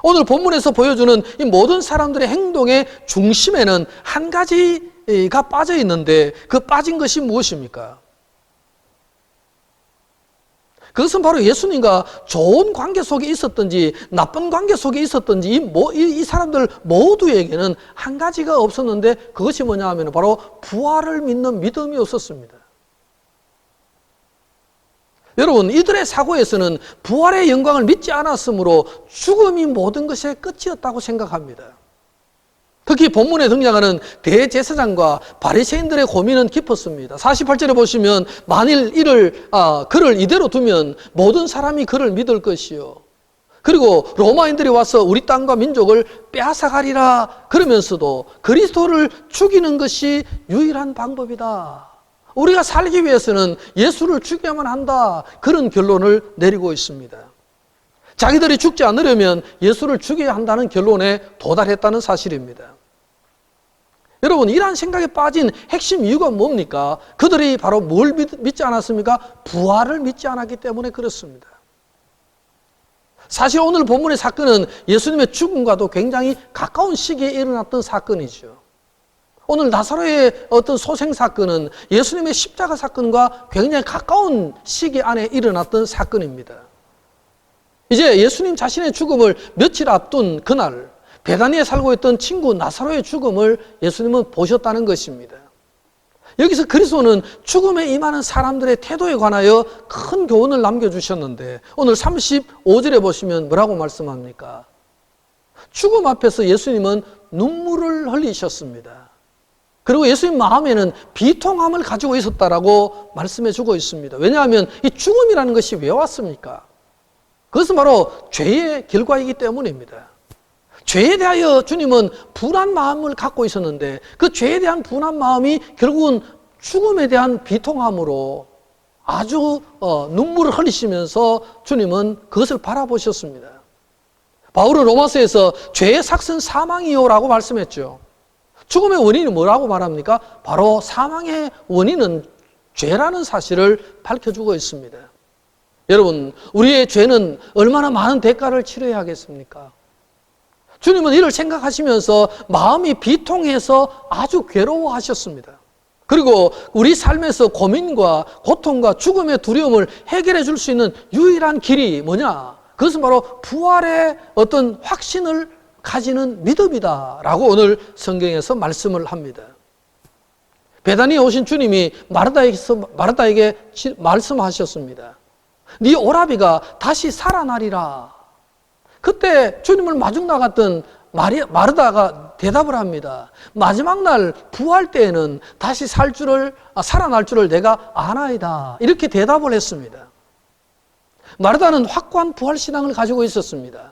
오늘 본문에서 보여주는 이 모든 사람들의 행동의 중심에는 한 가지가 빠져 있는데 그 빠진 것이 무엇입니까? 그것은 바로 예수님과 좋은 관계 속에 있었든지 나쁜 관계 속에 있었든지 이 사람들 모두에게는 한 가지가 없었는데 그것이 뭐냐 하면 바로 부활을 믿는 믿음이 없었습니다. 여러분, 이들의 사고에서는 부활의 영광을 믿지 않았으므로 죽음이 모든 것의 끝이었다고 생각합니다. 특히 본문에 등장하는 대제사장과 바리새인들의 고민은 깊었습니다. 48절에 보시면 만일 그를 이대로 두면 모든 사람이 그를 믿을 것이요, 그리고 로마인들이 와서 우리 땅과 민족을 빼앗아가리라 그러면서도 그리스도를 죽이는 것이 유일한 방법이다, 우리가 살기 위해서는 예수를 죽여야만 한다, 그런 결론을 내리고 있습니다. 자기들이 죽지 않으려면 예수를 죽여야 한다는 결론에 도달했다는 사실입니다. 여러분, 이러한 생각에 빠진 핵심 이유가 뭡니까? 그들이 바로 뭘 믿지 않았습니까? 부활을 믿지 않았기 때문에 그렇습니다. 사실 오늘 본문의 사건은 예수님의 죽음과도 굉장히 가까운 시기에 일어났던 사건이죠. 오늘 나사로의 어떤 소생 사건은 예수님의 십자가 사건과 굉장히 가까운 시기 안에 일어났던 사건입니다. 이제 예수님 자신의 죽음을 며칠 앞둔 그날, 베다니에 살고 있던 친구 나사로의 죽음을 예수님은 보셨다는 것입니다. 여기서 그리스도는 죽음에 임하는 사람들의 태도에 관하여 큰 교훈을 남겨주셨는데 오늘 35절에 보시면 뭐라고 말씀합니까? 죽음 앞에서 예수님은 눈물을 흘리셨습니다. 그리고 예수님 마음에는 비통함을 가지고 있었다라고 말씀해 주고 있습니다. 왜냐하면 이 죽음이라는 것이 왜 왔습니까? 그것은 바로 죄의 결과이기 때문입니다. 죄에 대하여 주님은 분한 마음을 갖고 있었는데 그 죄에 대한 분한 마음이 결국은 죽음에 대한 비통함으로 아주 눈물을 흘리시면서 주님은 그것을 바라보셨습니다. 바울은 로마서에서 죄의 삭은 사망이요라고 말씀했죠. 죽음의 원인이 뭐라고 말합니까? 바로 사망의 원인은 죄라는 사실을 밝혀주고 있습니다. 여러분, 우리의 죄는 얼마나 많은 대가를 치러야 하겠습니까? 주님은 이를 생각하시면서 마음이 비통해서 아주 괴로워하셨습니다. 그리고 우리 삶에서 고민과 고통과 죽음의 두려움을 해결해 줄 수 있는 유일한 길이 뭐냐? 그것은 바로 부활의 어떤 확신을 가지는 믿음이다라고 오늘 성경에서 말씀을 합니다. 베다니에 오신 주님이 마르다에게 말씀하셨습니다. 네 오라비가 다시 살아나리라. 그때 주님을 마중 나갔던 마르다가 대답을 합니다. 마지막 날 부활 때에는 다시 살아날 줄을 내가 아나이다. 이렇게 대답을 했습니다. 마르다는 확고한 부활 신앙을 가지고 있었습니다.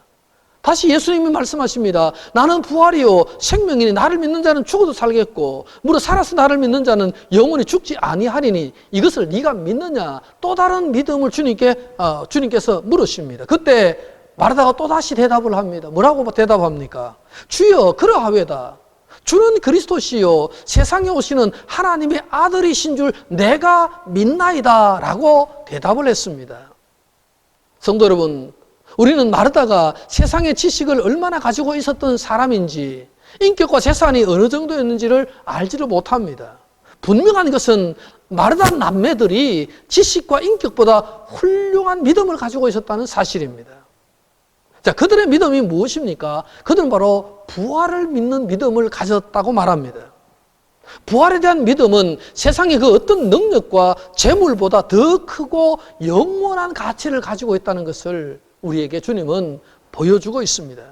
다시 예수님이 말씀하십니다. 나는 부활이요 생명이니 나를 믿는 자는 죽어도 살겠고 무릇 살아서 나를 믿는 자는 영원히 죽지 아니하리니 이것을 네가 믿느냐? 또 다른 믿음을 주님께서 물으십니다. 그때 마르다가 또다시 대답을 합니다. 뭐라고 대답합니까? 주여 그러하외다. 주는 그리스도시요 세상에 오시는 하나님의 아들이신 줄 내가 믿나이다 라고 대답을 했습니다. 성도 여러분, 우리는 마르다가 세상의 지식을 얼마나 가지고 있었던 사람인지 인격과 재산이 어느 정도였는지를 알지를 못합니다. 분명한 것은 마르다 남매들이 지식과 인격보다 훌륭한 믿음을 가지고 있었다는 사실입니다. 자, 그들의 믿음이 무엇입니까? 그들은 바로 부활을 믿는 믿음을 가졌다고 말합니다. 부활에 대한 믿음은 세상의 그 어떤 능력과 재물보다 더 크고 영원한 가치를 가지고 있다는 것을 우리에게 주님은 보여주고 있습니다.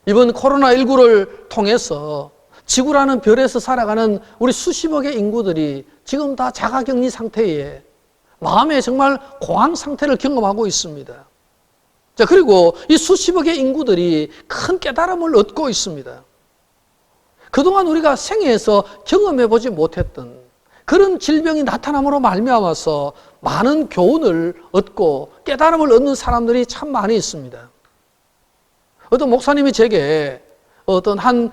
이번 코로나19를 통해서 지구라는 별에서 살아가는 우리 수십억의 인구들이 지금 다 자가격리 상태에 마음에 정말 공황 상태를 경험하고 있습니다. 자, 그리고 이 수십억의 인구들이 큰 깨달음을 얻고 있습니다. 그동안 우리가 생애에서 경험해보지 못했던 그런 질병이 나타남으로 말미암아서 많은 교훈을 얻고 깨달음을 얻는 사람들이 참 많이 있습니다. 어떤 목사님이 제게 어떤 한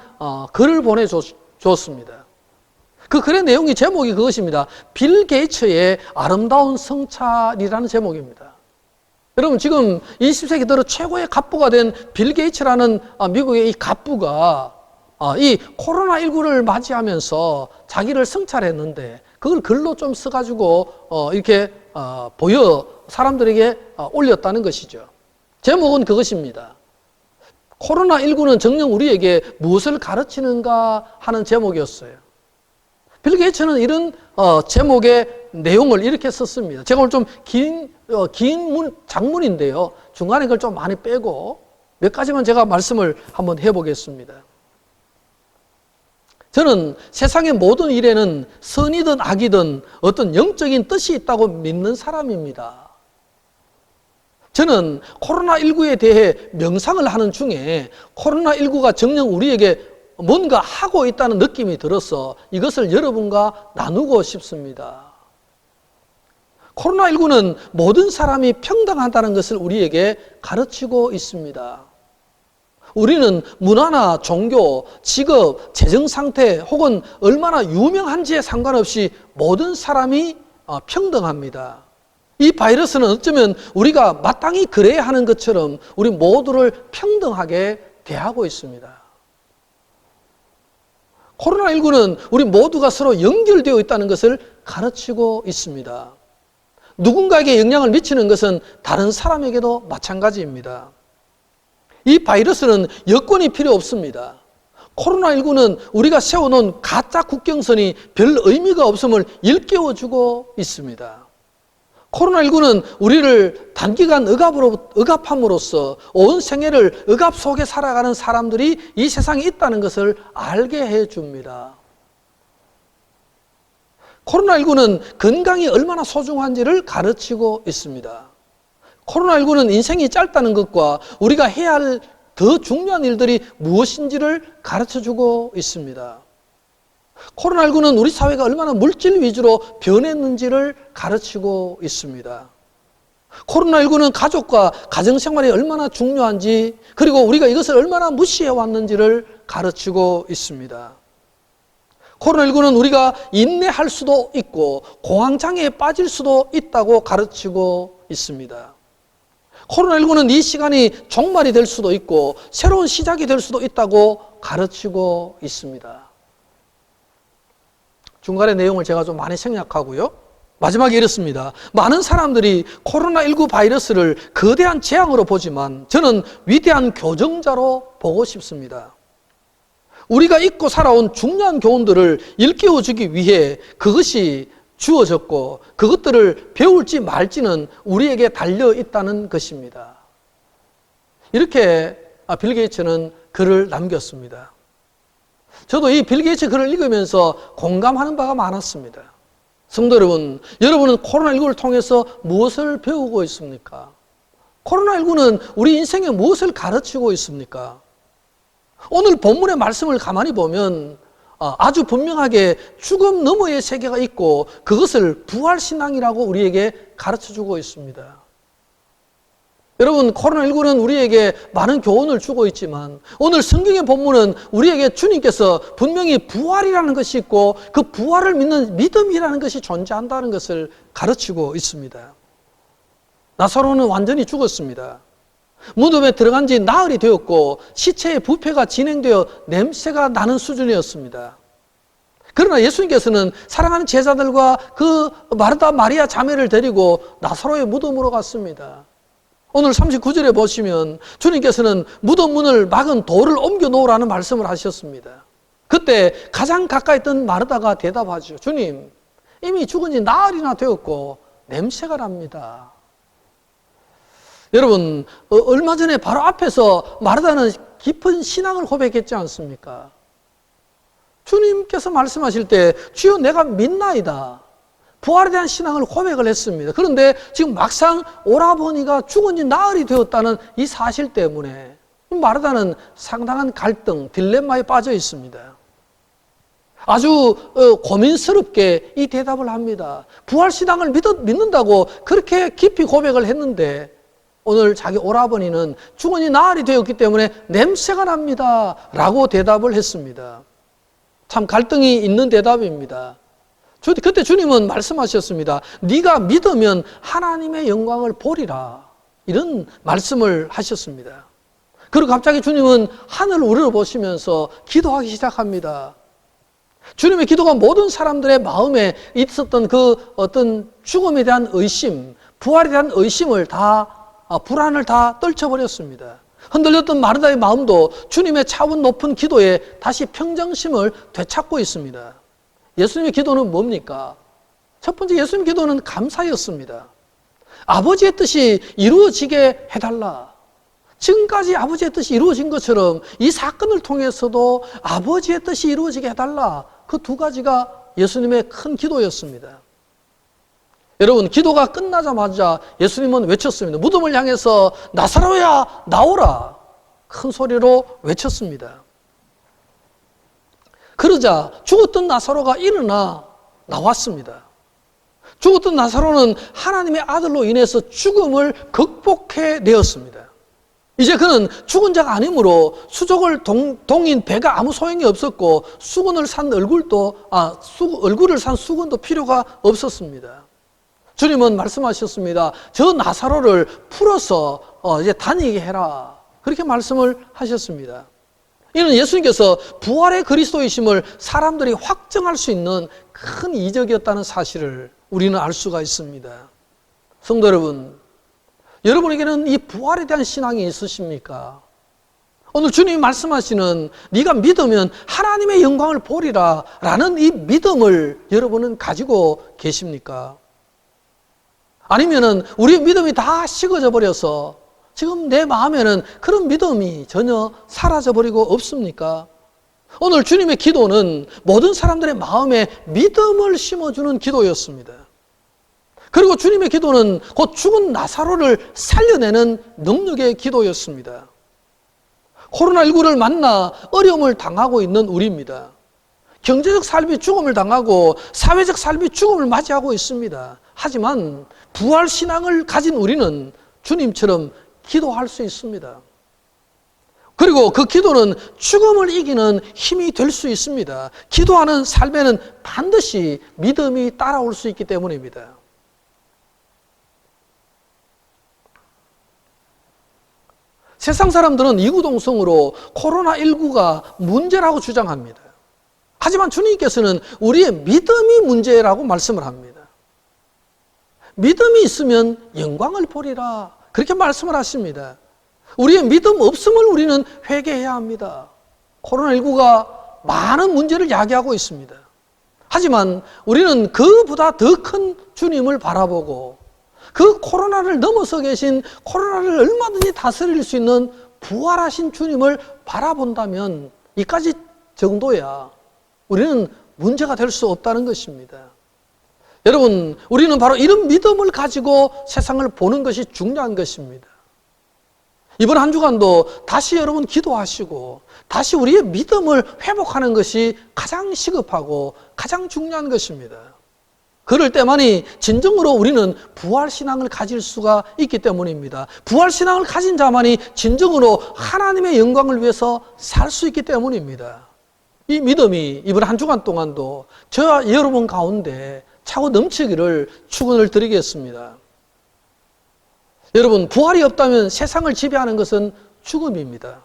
글을 보내줬습니다. 그 글의 내용이 제목이 그것입니다. 빌 게이츠의 아름다운 성찰이라는 제목입니다. 여러분, 지금 20세기 들어 최고의 갑부가 된 빌 게이츠라는 미국의 이 갑부가 이 코로나19를 맞이하면서 자기를 성찰했는데 그걸 글로 좀 써가지고 이렇게 사람들에게 올렸다는 것이죠. 제목은 그것입니다. 코로나19는 정녕 우리에게 무엇을 가르치는가 하는 제목이었어요. 빌 게이츠는 이런 제목의 내용을 이렇게 썼습니다. 제가 오늘 좀 긴 장문인데요. 중간에 그걸 좀 많이 빼고 몇 가지만 제가 말씀을 한번 해보겠습니다. 저는 세상의 모든 일에는 선이든 악이든 어떤 영적인 뜻이 있다고 믿는 사람입니다. 저는 코로나19에 대해 명상을 하는 중에 코로나19가 정녕 우리에게 뭔가 하고 있다는 느낌이 들어서 이것을 여러분과 나누고 싶습니다. 코로나19는 모든 사람이 평등하다는 것을 우리에게 가르치고 있습니다. 우리는 문화나 종교, 직업, 재정 상태 혹은 얼마나 유명한지에 상관없이 모든 사람이 평등합니다. 이 바이러스는 어쩌면 우리가 마땅히 그래야 하는 것처럼 우리 모두를 평등하게 대하고 있습니다. 코로나19는 우리 모두가 서로 연결되어 있다는 것을 가르치고 있습니다. 누군가에게 영향을 미치는 것은 다른 사람에게도 마찬가지입니다. 이 바이러스는 여권이 필요 없습니다. 코로나19는 우리가 세워놓은 가짜 국경선이 별 의미가 없음을 일깨워주고 있습니다. 코로나19는 우리를 단기간 억압함으로써 온 생애를 억압 속에 살아가는 사람들이 이 세상에 있다는 것을 알게 해줍니다. 코로나19는 건강이 얼마나 소중한지를 가르치고 있습니다. 코로나19는 인생이 짧다는 것과 우리가 해야 할 더 중요한 일들이 무엇인지를 가르쳐주고 있습니다. 코로나19는 우리 사회가 얼마나 물질 위주로 변했는지를 가르치고 있습니다. 코로나19는 가족과 가정생활이 얼마나 중요한지, 그리고 우리가 이것을 얼마나 무시해왔는지를 가르치고 있습니다. 코로나19는 우리가 인내할 수도 있고 공황장애에 빠질 수도 있다고 가르치고 있습니다. 코로나19는 이 시간이 종말이 될 수도 있고 새로운 시작이 될 수도 있다고 가르치고 있습니다. 중간의 내용을 제가 좀 많이 생략하고요. 마지막에 이렇습니다. 많은 사람들이 코로나19 바이러스를 거대한 재앙으로 보지만 저는 위대한 교정자로 보고 싶습니다. 우리가 잊고 살아온 중요한 교훈들을 일깨워주기 위해 그것이 주어졌고 그것들을 배울지 말지는 우리에게 달려있다는 것입니다. 이렇게 빌 게이츠는 글을 남겼습니다. 저도 이 빌 게이츠 글을 읽으면서 공감하는 바가 많았습니다. 성도 여러분, 여러분은 코로나19를 통해서 무엇을 배우고 있습니까? 코로나19는 우리 인생에 무엇을 가르치고 있습니까? 오늘 본문의 말씀을 가만히 보면 아주 분명하게 죽음 너머의 세계가 있고 그것을 부활신앙이라고 우리에게 가르쳐주고 있습니다. 여러분, 코로나19는 우리에게 많은 교훈을 주고 있지만 오늘 성경의 본문은 우리에게 주님께서 분명히 부활이라는 것이 있고 그 부활을 믿는 믿음이라는 것이 존재한다는 것을 가르치고 있습니다. 나사로는 완전히 죽었습니다. 무덤에 들어간 지 나흘이 되었고 시체의 부패가 진행되어 냄새가 나는 수준이었습니다. 그러나 예수님께서는 사랑하는 제자들과 그 마르다 마리아 자매를 데리고 나사로의 무덤으로 갔습니다. 오늘 39절에 보시면 주님께서는 무덤 문을 막은 돌을 옮겨 놓으라는 말씀을 하셨습니다. 그때 가장 가까이 있던 마르다가 대답하죠. 주님, 이미 죽은 지 나흘이나 되었고 냄새가 납니다. 여러분, 얼마 전에 바로 앞에서 마르다는 깊은 신앙을 고백했지 않습니까? 주님께서 말씀하실 때 주여 내가 믿나이다. 부활에 대한 신앙을 고백을 했습니다. 그런데 지금 막상 오라버니가 죽은 지 나흘이 되었다는 이 사실 때문에 마르다는 상당한 갈등, 딜레마에 빠져 있습니다. 아주 고민스럽게 이 대답을 합니다. 부활신앙을 믿는다고 그렇게 깊이 고백을 했는데 오늘 자기 오라버니는 죽은 지 나흘이 되었기 때문에 냄새가 납니다 라고 대답을 했습니다. 참 갈등이 있는 대답입니다. 그때 주님은 말씀하셨습니다. 네가 믿으면 하나님의 영광을 보리라. 이런 말씀을 하셨습니다. 그리고 갑자기 주님은 하늘을 우러러보시면서 기도하기 시작합니다. 주님의 기도가 모든 사람들의 마음에 있었던 그 어떤 죽음에 대한 의심, 부활에 대한 의심을 불안을 다 떨쳐버렸습니다. 흔들렸던 마르다의 마음도 주님의 차원 높은 기도에 다시 평정심을 되찾고 있습니다. 예수님의 기도는 뭡니까? 첫 번째 예수님의 기도는 감사였습니다. 아버지의 뜻이 이루어지게 해달라. 지금까지 아버지의 뜻이 이루어진 것처럼 이 사건을 통해서도 아버지의 뜻이 이루어지게 해달라. 그 두 가지가 예수님의 큰 기도였습니다. 여러분, 기도가 끝나자마자 예수님은 외쳤습니다. 무덤을 향해서 나사로야 나오라. 큰 소리로 외쳤습니다. 그러자 죽었던 나사로가 일어나 나왔습니다. 죽었던 나사로는 하나님의 아들로 인해서 죽음을 극복해내었습니다. 이제 그는 죽은 자가 아니므로 수족을 동인 배가 아무 소용이 없었고 얼굴을 산 수건도 필요가 없었습니다. 주님은 말씀하셨습니다. 저 나사로를 풀어서 이제 다니게 해라. 그렇게 말씀을 하셨습니다. 이는 예수님께서 부활의 그리스도이심을 사람들이 확정할 수 있는 큰 이적이었다는 사실을 우리는 알 수가 있습니다. 성도 여러분, 여러분에게는 이 부활에 대한 신앙이 있으십니까? 오늘 주님이 말씀하시는 네가 믿으면 하나님의 영광을 보리라 라는 이 믿음을 여러분은 가지고 계십니까? 아니면은 우리의 믿음이 다 식어져 버려서 지금 내 마음에는 그런 믿음이 전혀 사라져버리고 없습니까? 오늘 주님의 기도는 모든 사람들의 마음에 믿음을 심어주는 기도였습니다. 그리고 주님의 기도는 곧 죽은 나사로를 살려내는 능력의 기도였습니다. 코로나19를 만나 어려움을 당하고 있는 우리입니다. 경제적 삶이 죽음을 당하고 사회적 삶이 죽음을 맞이하고 있습니다. 하지만 부활신앙을 가진 우리는 주님처럼 기도할 수 있습니다. 그리고 그 기도는 죽음을 이기는 힘이 될 수 있습니다. 기도하는 삶에는 반드시 믿음이 따라올 수 있기 때문입니다. 세상 사람들은 이구동성으로 코로나19가 문제라고 주장합니다. 하지만 주님께서는 우리의 믿음이 문제라고 말씀을 합니다. 믿음이 있으면 영광을 보리라. 그렇게 말씀을 하십니다. 우리의 믿음 없음을 우리는 회개해야 합니다. 코로나19가 많은 문제를 야기하고 있습니다. 하지만 우리는 그보다 더 큰 주님을 바라보고 그 코로나를 넘어서 계신 코로나를 얼마든지 다스릴 수 있는 부활하신 주님을 바라본다면 이까지 정도야 우리는 문제가 될 수 없다는 것입니다. 여러분, 우리는 바로 이런 믿음을 가지고 세상을 보는 것이 중요한 것입니다. 이번 한 주간도 다시 여러분 기도하시고 다시 우리의 믿음을 회복하는 것이 가장 시급하고 가장 중요한 것입니다. 그럴 때만이 진정으로 우리는 부활신앙을 가질 수가 있기 때문입니다. 부활신앙을 가진 자만이 진정으로 하나님의 영광을 위해서 살 수 있기 때문입니다. 이 믿음이 이번 한 주간 동안도 저와 여러분 가운데 차고 넘치기를 축원을 드리겠습니다. 여러분, 부활이 없다면 세상을 지배하는 것은 죽음입니다.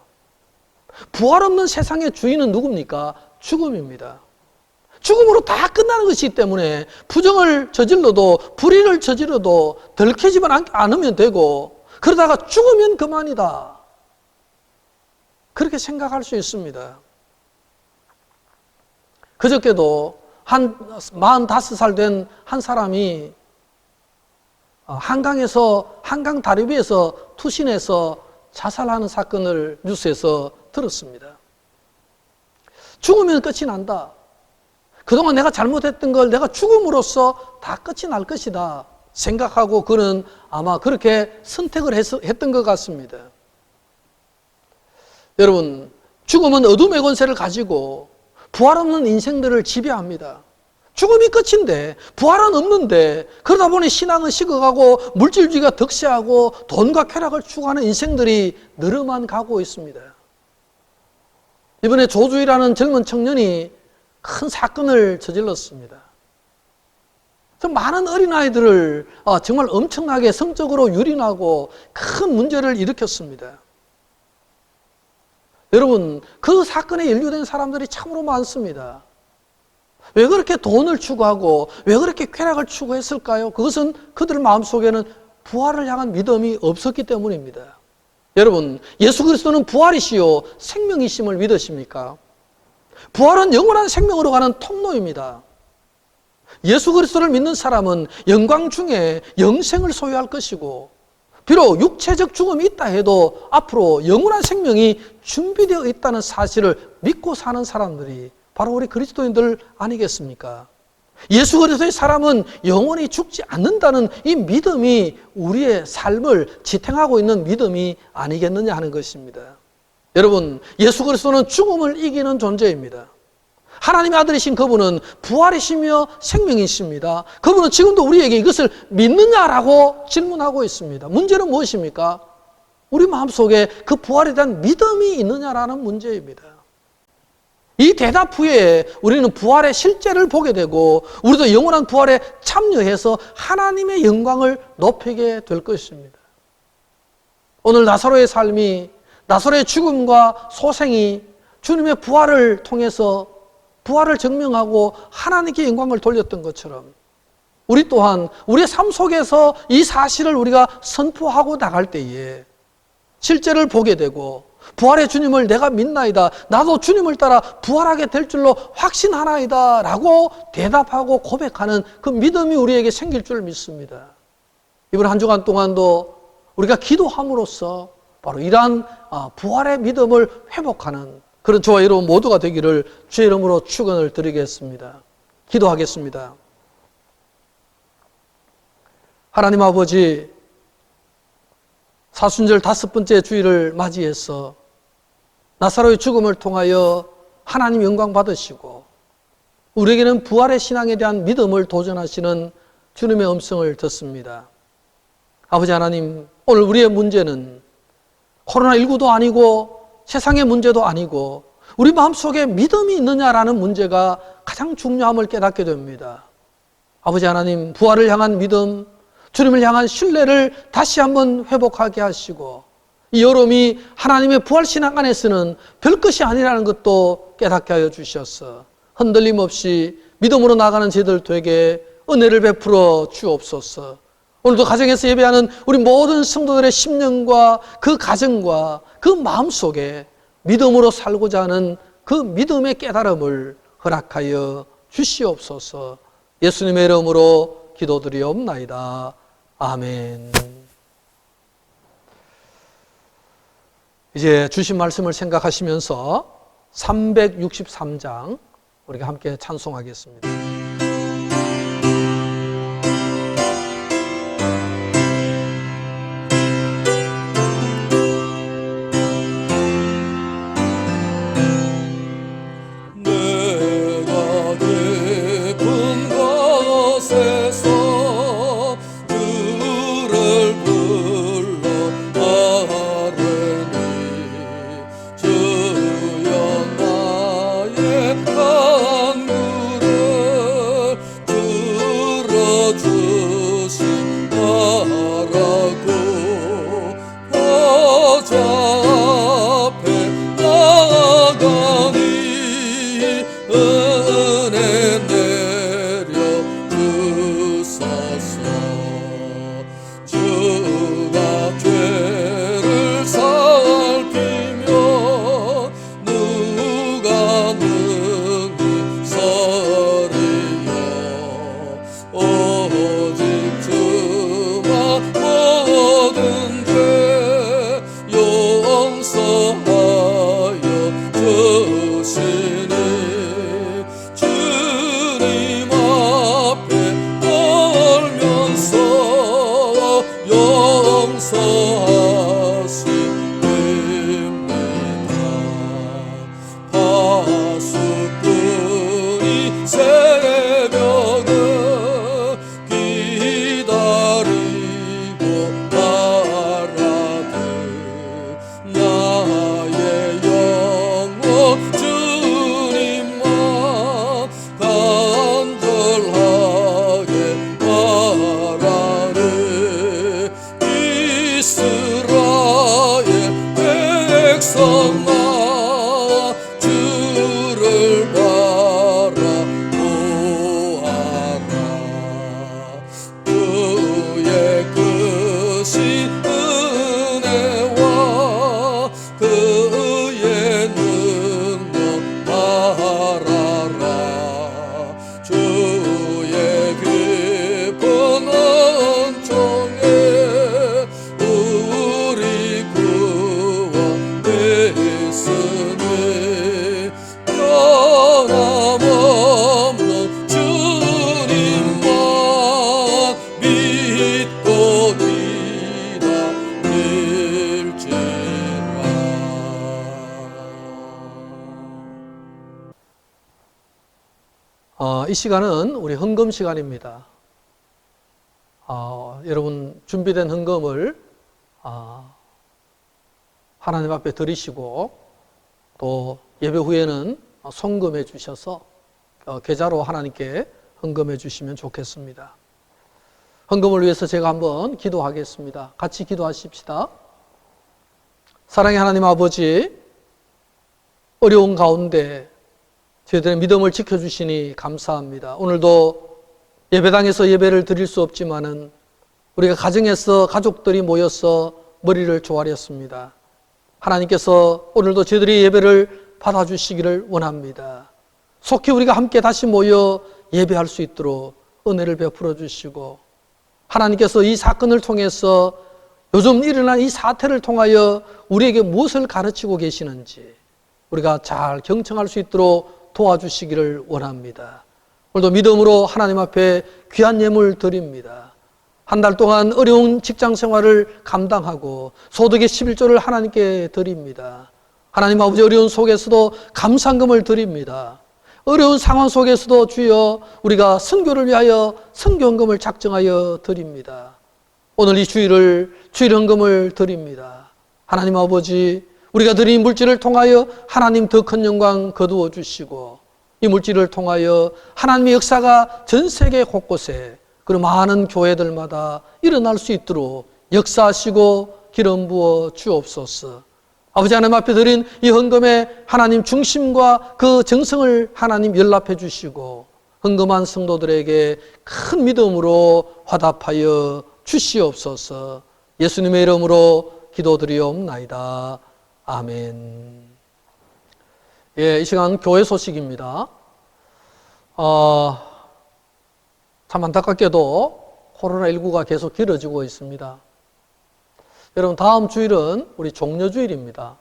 부활 없는 세상의 주인은 누굽니까? 죽음입니다. 죽음으로 다 끝나는 것이기 때문에 부정을 저질러도 불의를 저질러도 들켜지만 않으면 되고 그러다가 죽으면 그만이다. 그렇게 생각할 수 있습니다. 그저께도 한 45살 된 한 사람이 한강에서, 한강 다리 위에서 투신해서 자살하는 사건을 뉴스에서 들었습니다. 죽으면 끝이 난다. 그동안 내가 잘못했던 걸 내가 죽음으로써 다 끝이 날 것이다 생각하고 그는 아마 그렇게 선택을 했던 것 같습니다. 여러분, 죽음은 어둠의 권세를 가지고 부활 없는 인생들을 지배합니다. 죽음이 끝인데 부활은 없는데 그러다 보니 신앙은 식어가고 물질주의가 득세하고 돈과 쾌락을 추구하는 인생들이 늘어만 가고 있습니다. 이번에 조주희라는 젊은 청년이 큰 사건을 저질렀습니다. 많은 어린아이들을 정말 엄청나게 성적으로 유린하고 큰 문제를 일으켰습니다. 여러분, 그 사건에 연루된 사람들이 참으로 많습니다. 왜 그렇게 돈을 추구하고 왜 그렇게 쾌락을 추구했을까요? 그것은 그들 마음속에는 부활을 향한 믿음이 없었기 때문입니다. 여러분, 예수 그리스도는 부활이시요 생명이심을 믿으십니까? 부활은 영원한 생명으로 가는 통로입니다. 예수 그리스도를 믿는 사람은 영광 중에 영생을 소유할 것이고, 비록 육체적 죽음이 있다 해도 앞으로 영원한 생명이 준비되어 있다는 사실을 믿고 사는 사람들이 바로 우리 그리스도인들 아니겠습니까? 예수 그리스도의 사람은 영원히 죽지 않는다는 이 믿음이 우리의 삶을 지탱하고 있는 믿음이 아니겠느냐 하는 것입니다. 여러분, 예수 그리스도는 죽음을 이기는 존재입니다. 하나님의 아들이신 그분은 부활이시며 생명이십니다. 그분은 지금도 우리에게 이것을 믿느냐라고 질문하고 있습니다. 문제는 무엇입니까? 우리 마음속에 그 부활에 대한 믿음이 있느냐라는 문제입니다. 이 대답 후에 우리는 부활의 실제를 보게 되고 우리도 영원한 부활에 참여해서 하나님의 영광을 높이게 될 것입니다. 오늘 나사로의 삶이, 나사로의 죽음과 소생이 주님의 부활을 통해서 부활을 증명하고 하나님께 영광을 돌렸던 것처럼 우리 또한 우리의 삶 속에서 이 사실을 우리가 선포하고 나갈 때에 실제를 보게 되고 부활의 주님을 내가 믿나이다, 나도 주님을 따라 부활하게 될 줄로 확신하나이다 라고 대답하고 고백하는 그 믿음이 우리에게 생길 줄 믿습니다. 이번 한 주간 동안도 우리가 기도함으로써 바로 이러한 부활의 믿음을 회복하는 그런 저와 여러분 모두가 되기를 주의 이름으로 축원을 드리겠습니다. 기도하겠습니다. 하나님 아버지, 사순절 5번째 주일을 맞이해서 나사로의 죽음을 통하여 하나님 영광 받으시고 우리에게는 부활의 신앙에 대한 믿음을 도전하시는 주님의 음성을 듣습니다. 아버지 하나님, 오늘 우리의 문제는 코로나19도 아니고 세상의 문제도 아니고 우리 마음속에 믿음이 있느냐라는 문제가 가장 중요함을 깨닫게 됩니다. 아버지 하나님, 부활을 향한 믿음, 주님을 향한 신뢰를 다시 한번 회복하게 하시고 이 여름이 하나님의 부활신앙 안에서는 별것이 아니라는 것도 깨닫게 하여 주셔서 흔들림 없이 믿음으로 나가는 저희들 되게 은혜를 베풀어 주옵소서. 오늘도 가정에서 예배하는 우리 모든 성도들의 심령과 그 가정과 그 마음속에 믿음으로 살고자 하는 그 믿음의 깨달음을 허락하여 주시옵소서. 예수님의 이름으로 기도드리옵나이다. 아멘. 이제 주신 말씀을 생각하시면서 363장 우리가 함께 찬송하겠습니다. 주여 나의 강물을 이 시간은 우리 헌금 시간입니다. 여러분 준비된 헌금을 하나님 앞에 드리시고 또 예배 후에는 송금해 주셔서 계좌로 하나님께 헌금해 주시면 좋겠습니다. 헌금을 위해서 제가 한번 기도하겠습니다. 같이 기도하십시다. 사랑의 하나님 아버지, 어려운 가운데 저희들의 믿음을 지켜주시니 감사합니다. 오늘도 예배당에서 예배를 드릴 수 없지만은 우리가 가정에서 가족들이 모여서 머리를 조아렸습니다. 하나님께서 오늘도 저희들이 예배를 받아주시기를 원합니다. 속히 우리가 함께 다시 모여 예배할 수 있도록 은혜를 베풀어 주시고, 하나님께서 이 사건을 통해서 요즘 일어난 이 사태를 통하여 우리에게 무엇을 가르치고 계시는지 우리가 잘 경청할 수 있도록 도와주시기를 원합니다. 오늘도 믿음으로 하나님 앞에 귀한 예물 드립니다. 한 달 동안 어려운 직장 생활을 감당하고 소득의 11조를 하나님께 드립니다. 하나님 아버지, 어려운 속에서도 감상금을 드립니다. 어려운 상황 속에서도 주여 우리가 선교를 위하여 선교헌금을 작정하여 드립니다. 오늘 이 주일 헌금을 드립니다. 하나님 아버지, 우리가 드린 물질을 통하여 하나님 더 큰 영광 거두어 주시고, 이 물질을 통하여 하나님의 역사가 전 세계 곳곳에 그리고 많은 교회들마다 일어날 수 있도록 역사하시고 기름 부어 주옵소서. 아버지 하나님 앞에 드린 이 헌금의 하나님 중심과 그 정성을 하나님 연락해 주시고 헌금한 성도들에게 큰 믿음으로 화답하여 주시옵소서. 예수님의 이름으로 기도드리옵나이다. 아멘. 이 시간 교회 소식입니다. 참 안타깝게도 코로나19가 계속 길어지고 있습니다. 여러분, 다음 주일은 우리 종려주일입니다.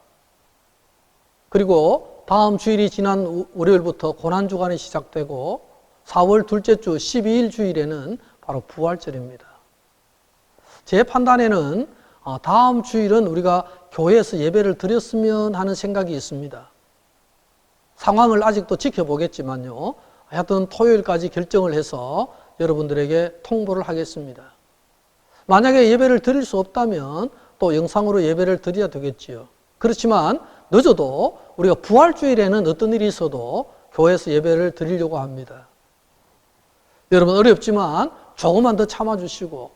그리고 다음 주일이 지난 월요일부터 고난주간이 시작되고 4월 둘째 주 12일 주일에는 바로 부활절입니다. 제 판단에는 다음 주일은 우리가 교회에서 예배를 드렸으면 하는 생각이 있습니다. 상황을 아직도 지켜보겠지만요. 하여튼 토요일까지 결정을 해서 여러분들에게 통보를 하겠습니다. 만약에 예배를 드릴 수 없다면 또 영상으로 예배를 드려야 되겠지요. 그렇지만 늦어도 우리가 부활주일에는 어떤 일이 있어도 교회에서 예배를 드리려고 합니다. 여러분, 어렵지만 조금만 더 참아주시고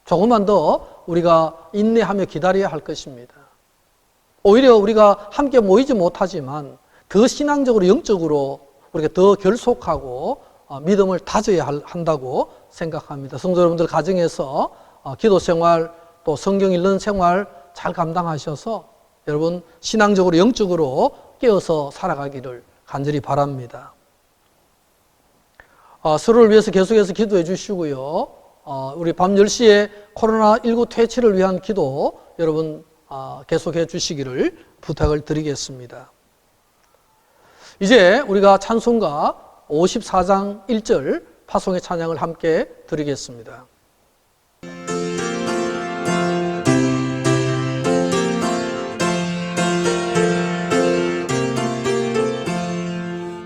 조금만 더 우리가 인내하며 기다려야 할 것입니다. 오히려 우리가 함께 모이지 못하지만 더 신앙적으로 영적으로 우리가 더 결속하고 믿음을 다져야 한다고 생각합니다. 성도 여러분들 가정에서 기도 생활 또 성경 읽는 생활 잘 감당하셔서 여러분 신앙적으로 영적으로 깨어서 살아가기를 간절히 바랍니다. 서로를 위해서 계속해서 기도해 주시고요. 우리 밤 10시에 코로나19 퇴치를 위한 기도 여러분 계속해 주시기를 부탁을 드리겠습니다. 이제 우리가 찬송가 54장 1절 파송의 찬양을 함께 드리겠습니다.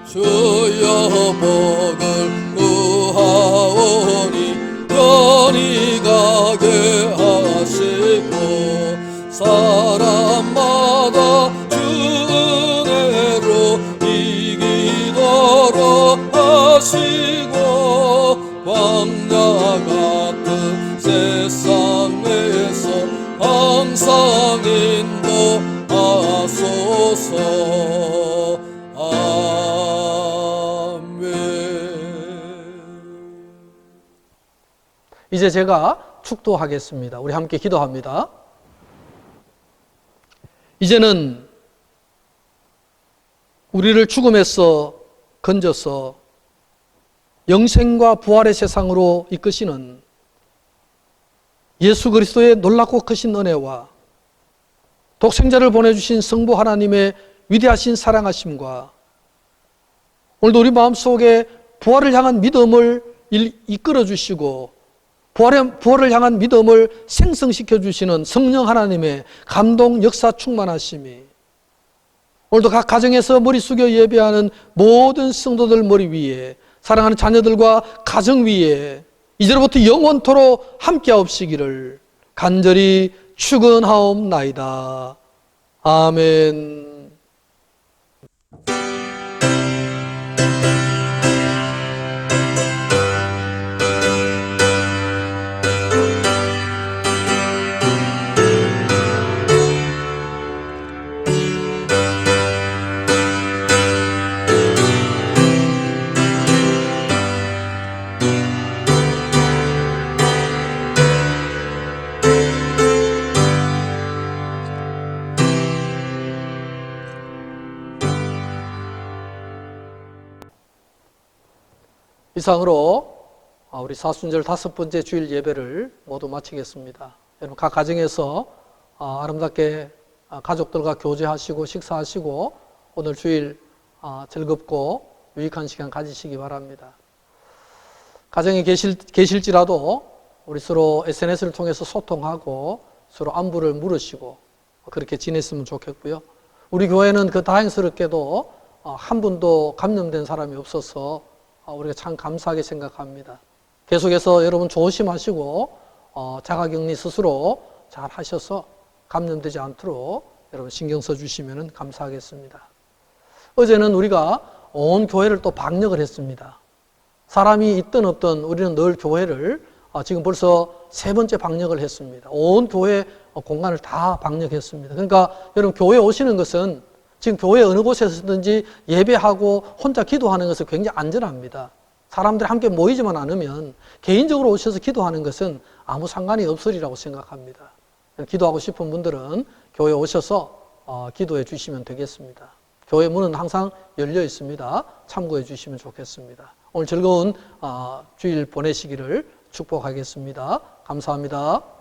주여 복을 구하오니 편히 가게 하시고 사람마다 주 은혜로 이기도록 하시고 광야 같은 세상에서 항상 인도하소서. 이제 제가 축도하겠습니다. 우리 함께 기도합니다. 이제는 우리를 죽음에서 건져서 영생과 부활의 세상으로 이끄시는 예수 그리스도의 놀랍고 크신 은혜와 독생자를 보내주신 성부 하나님의 위대하신 사랑하심과 오늘도 우리 마음속에 부활을 향한 믿음을 이끌어 주시고 부활을 향한 믿음을 생성시켜 주시는 성령 하나님의 감동 역사 충만하심이 오늘도 각 가정에서 머리 숙여 예배하는 모든 성도들 머리 위에 사랑하는 자녀들과 가정 위에 이제로부터 영원토록 함께하옵시기를 간절히 축원하옵나이다. 아멘. 이상으로 우리 사순절 5번째 주일 예배를 모두 마치겠습니다. 여러분 각 가정에서 아름답게 가족들과 교제하시고 식사하시고 오늘 주일 즐겁고 유익한 시간 가지시기 바랍니다. 가정에 계실지라도 우리 서로 SNS를 통해서 소통하고 서로 안부를 물으시고 그렇게 지냈으면 좋겠고요. 우리 교회는 그 다행스럽게도 한 분도 감염된 사람이 없어서 우리가 참 감사하게 생각합니다. 계속해서 여러분 조심하시고 자가격리 스스로 잘 하셔서 감염되지 않도록 여러분 신경 써주시면 감사하겠습니다. 어제는 우리가 온 교회를 또 방역을 했습니다. 사람이 있든 없든 우리는 늘 교회를 지금 벌써 3번째 방역을 했습니다. 온 교회 공간을 다 방역했습니다. 그러니까 여러분 교회 오시는 것은 지금 교회 어느 곳에서든지 예배하고 혼자 기도하는 것은 굉장히 안전합니다. 사람들이 함께 모이지만 않으면 개인적으로 오셔서 기도하는 것은 아무 상관이 없으리라고 생각합니다. 기도하고 싶은 분들은 교회 오셔서 기도해 주시면 되겠습니다. 교회 문은 항상 열려 있습니다. 참고해 주시면 좋겠습니다. 오늘 즐거운 주일 보내시기를 축복하겠습니다. 감사합니다.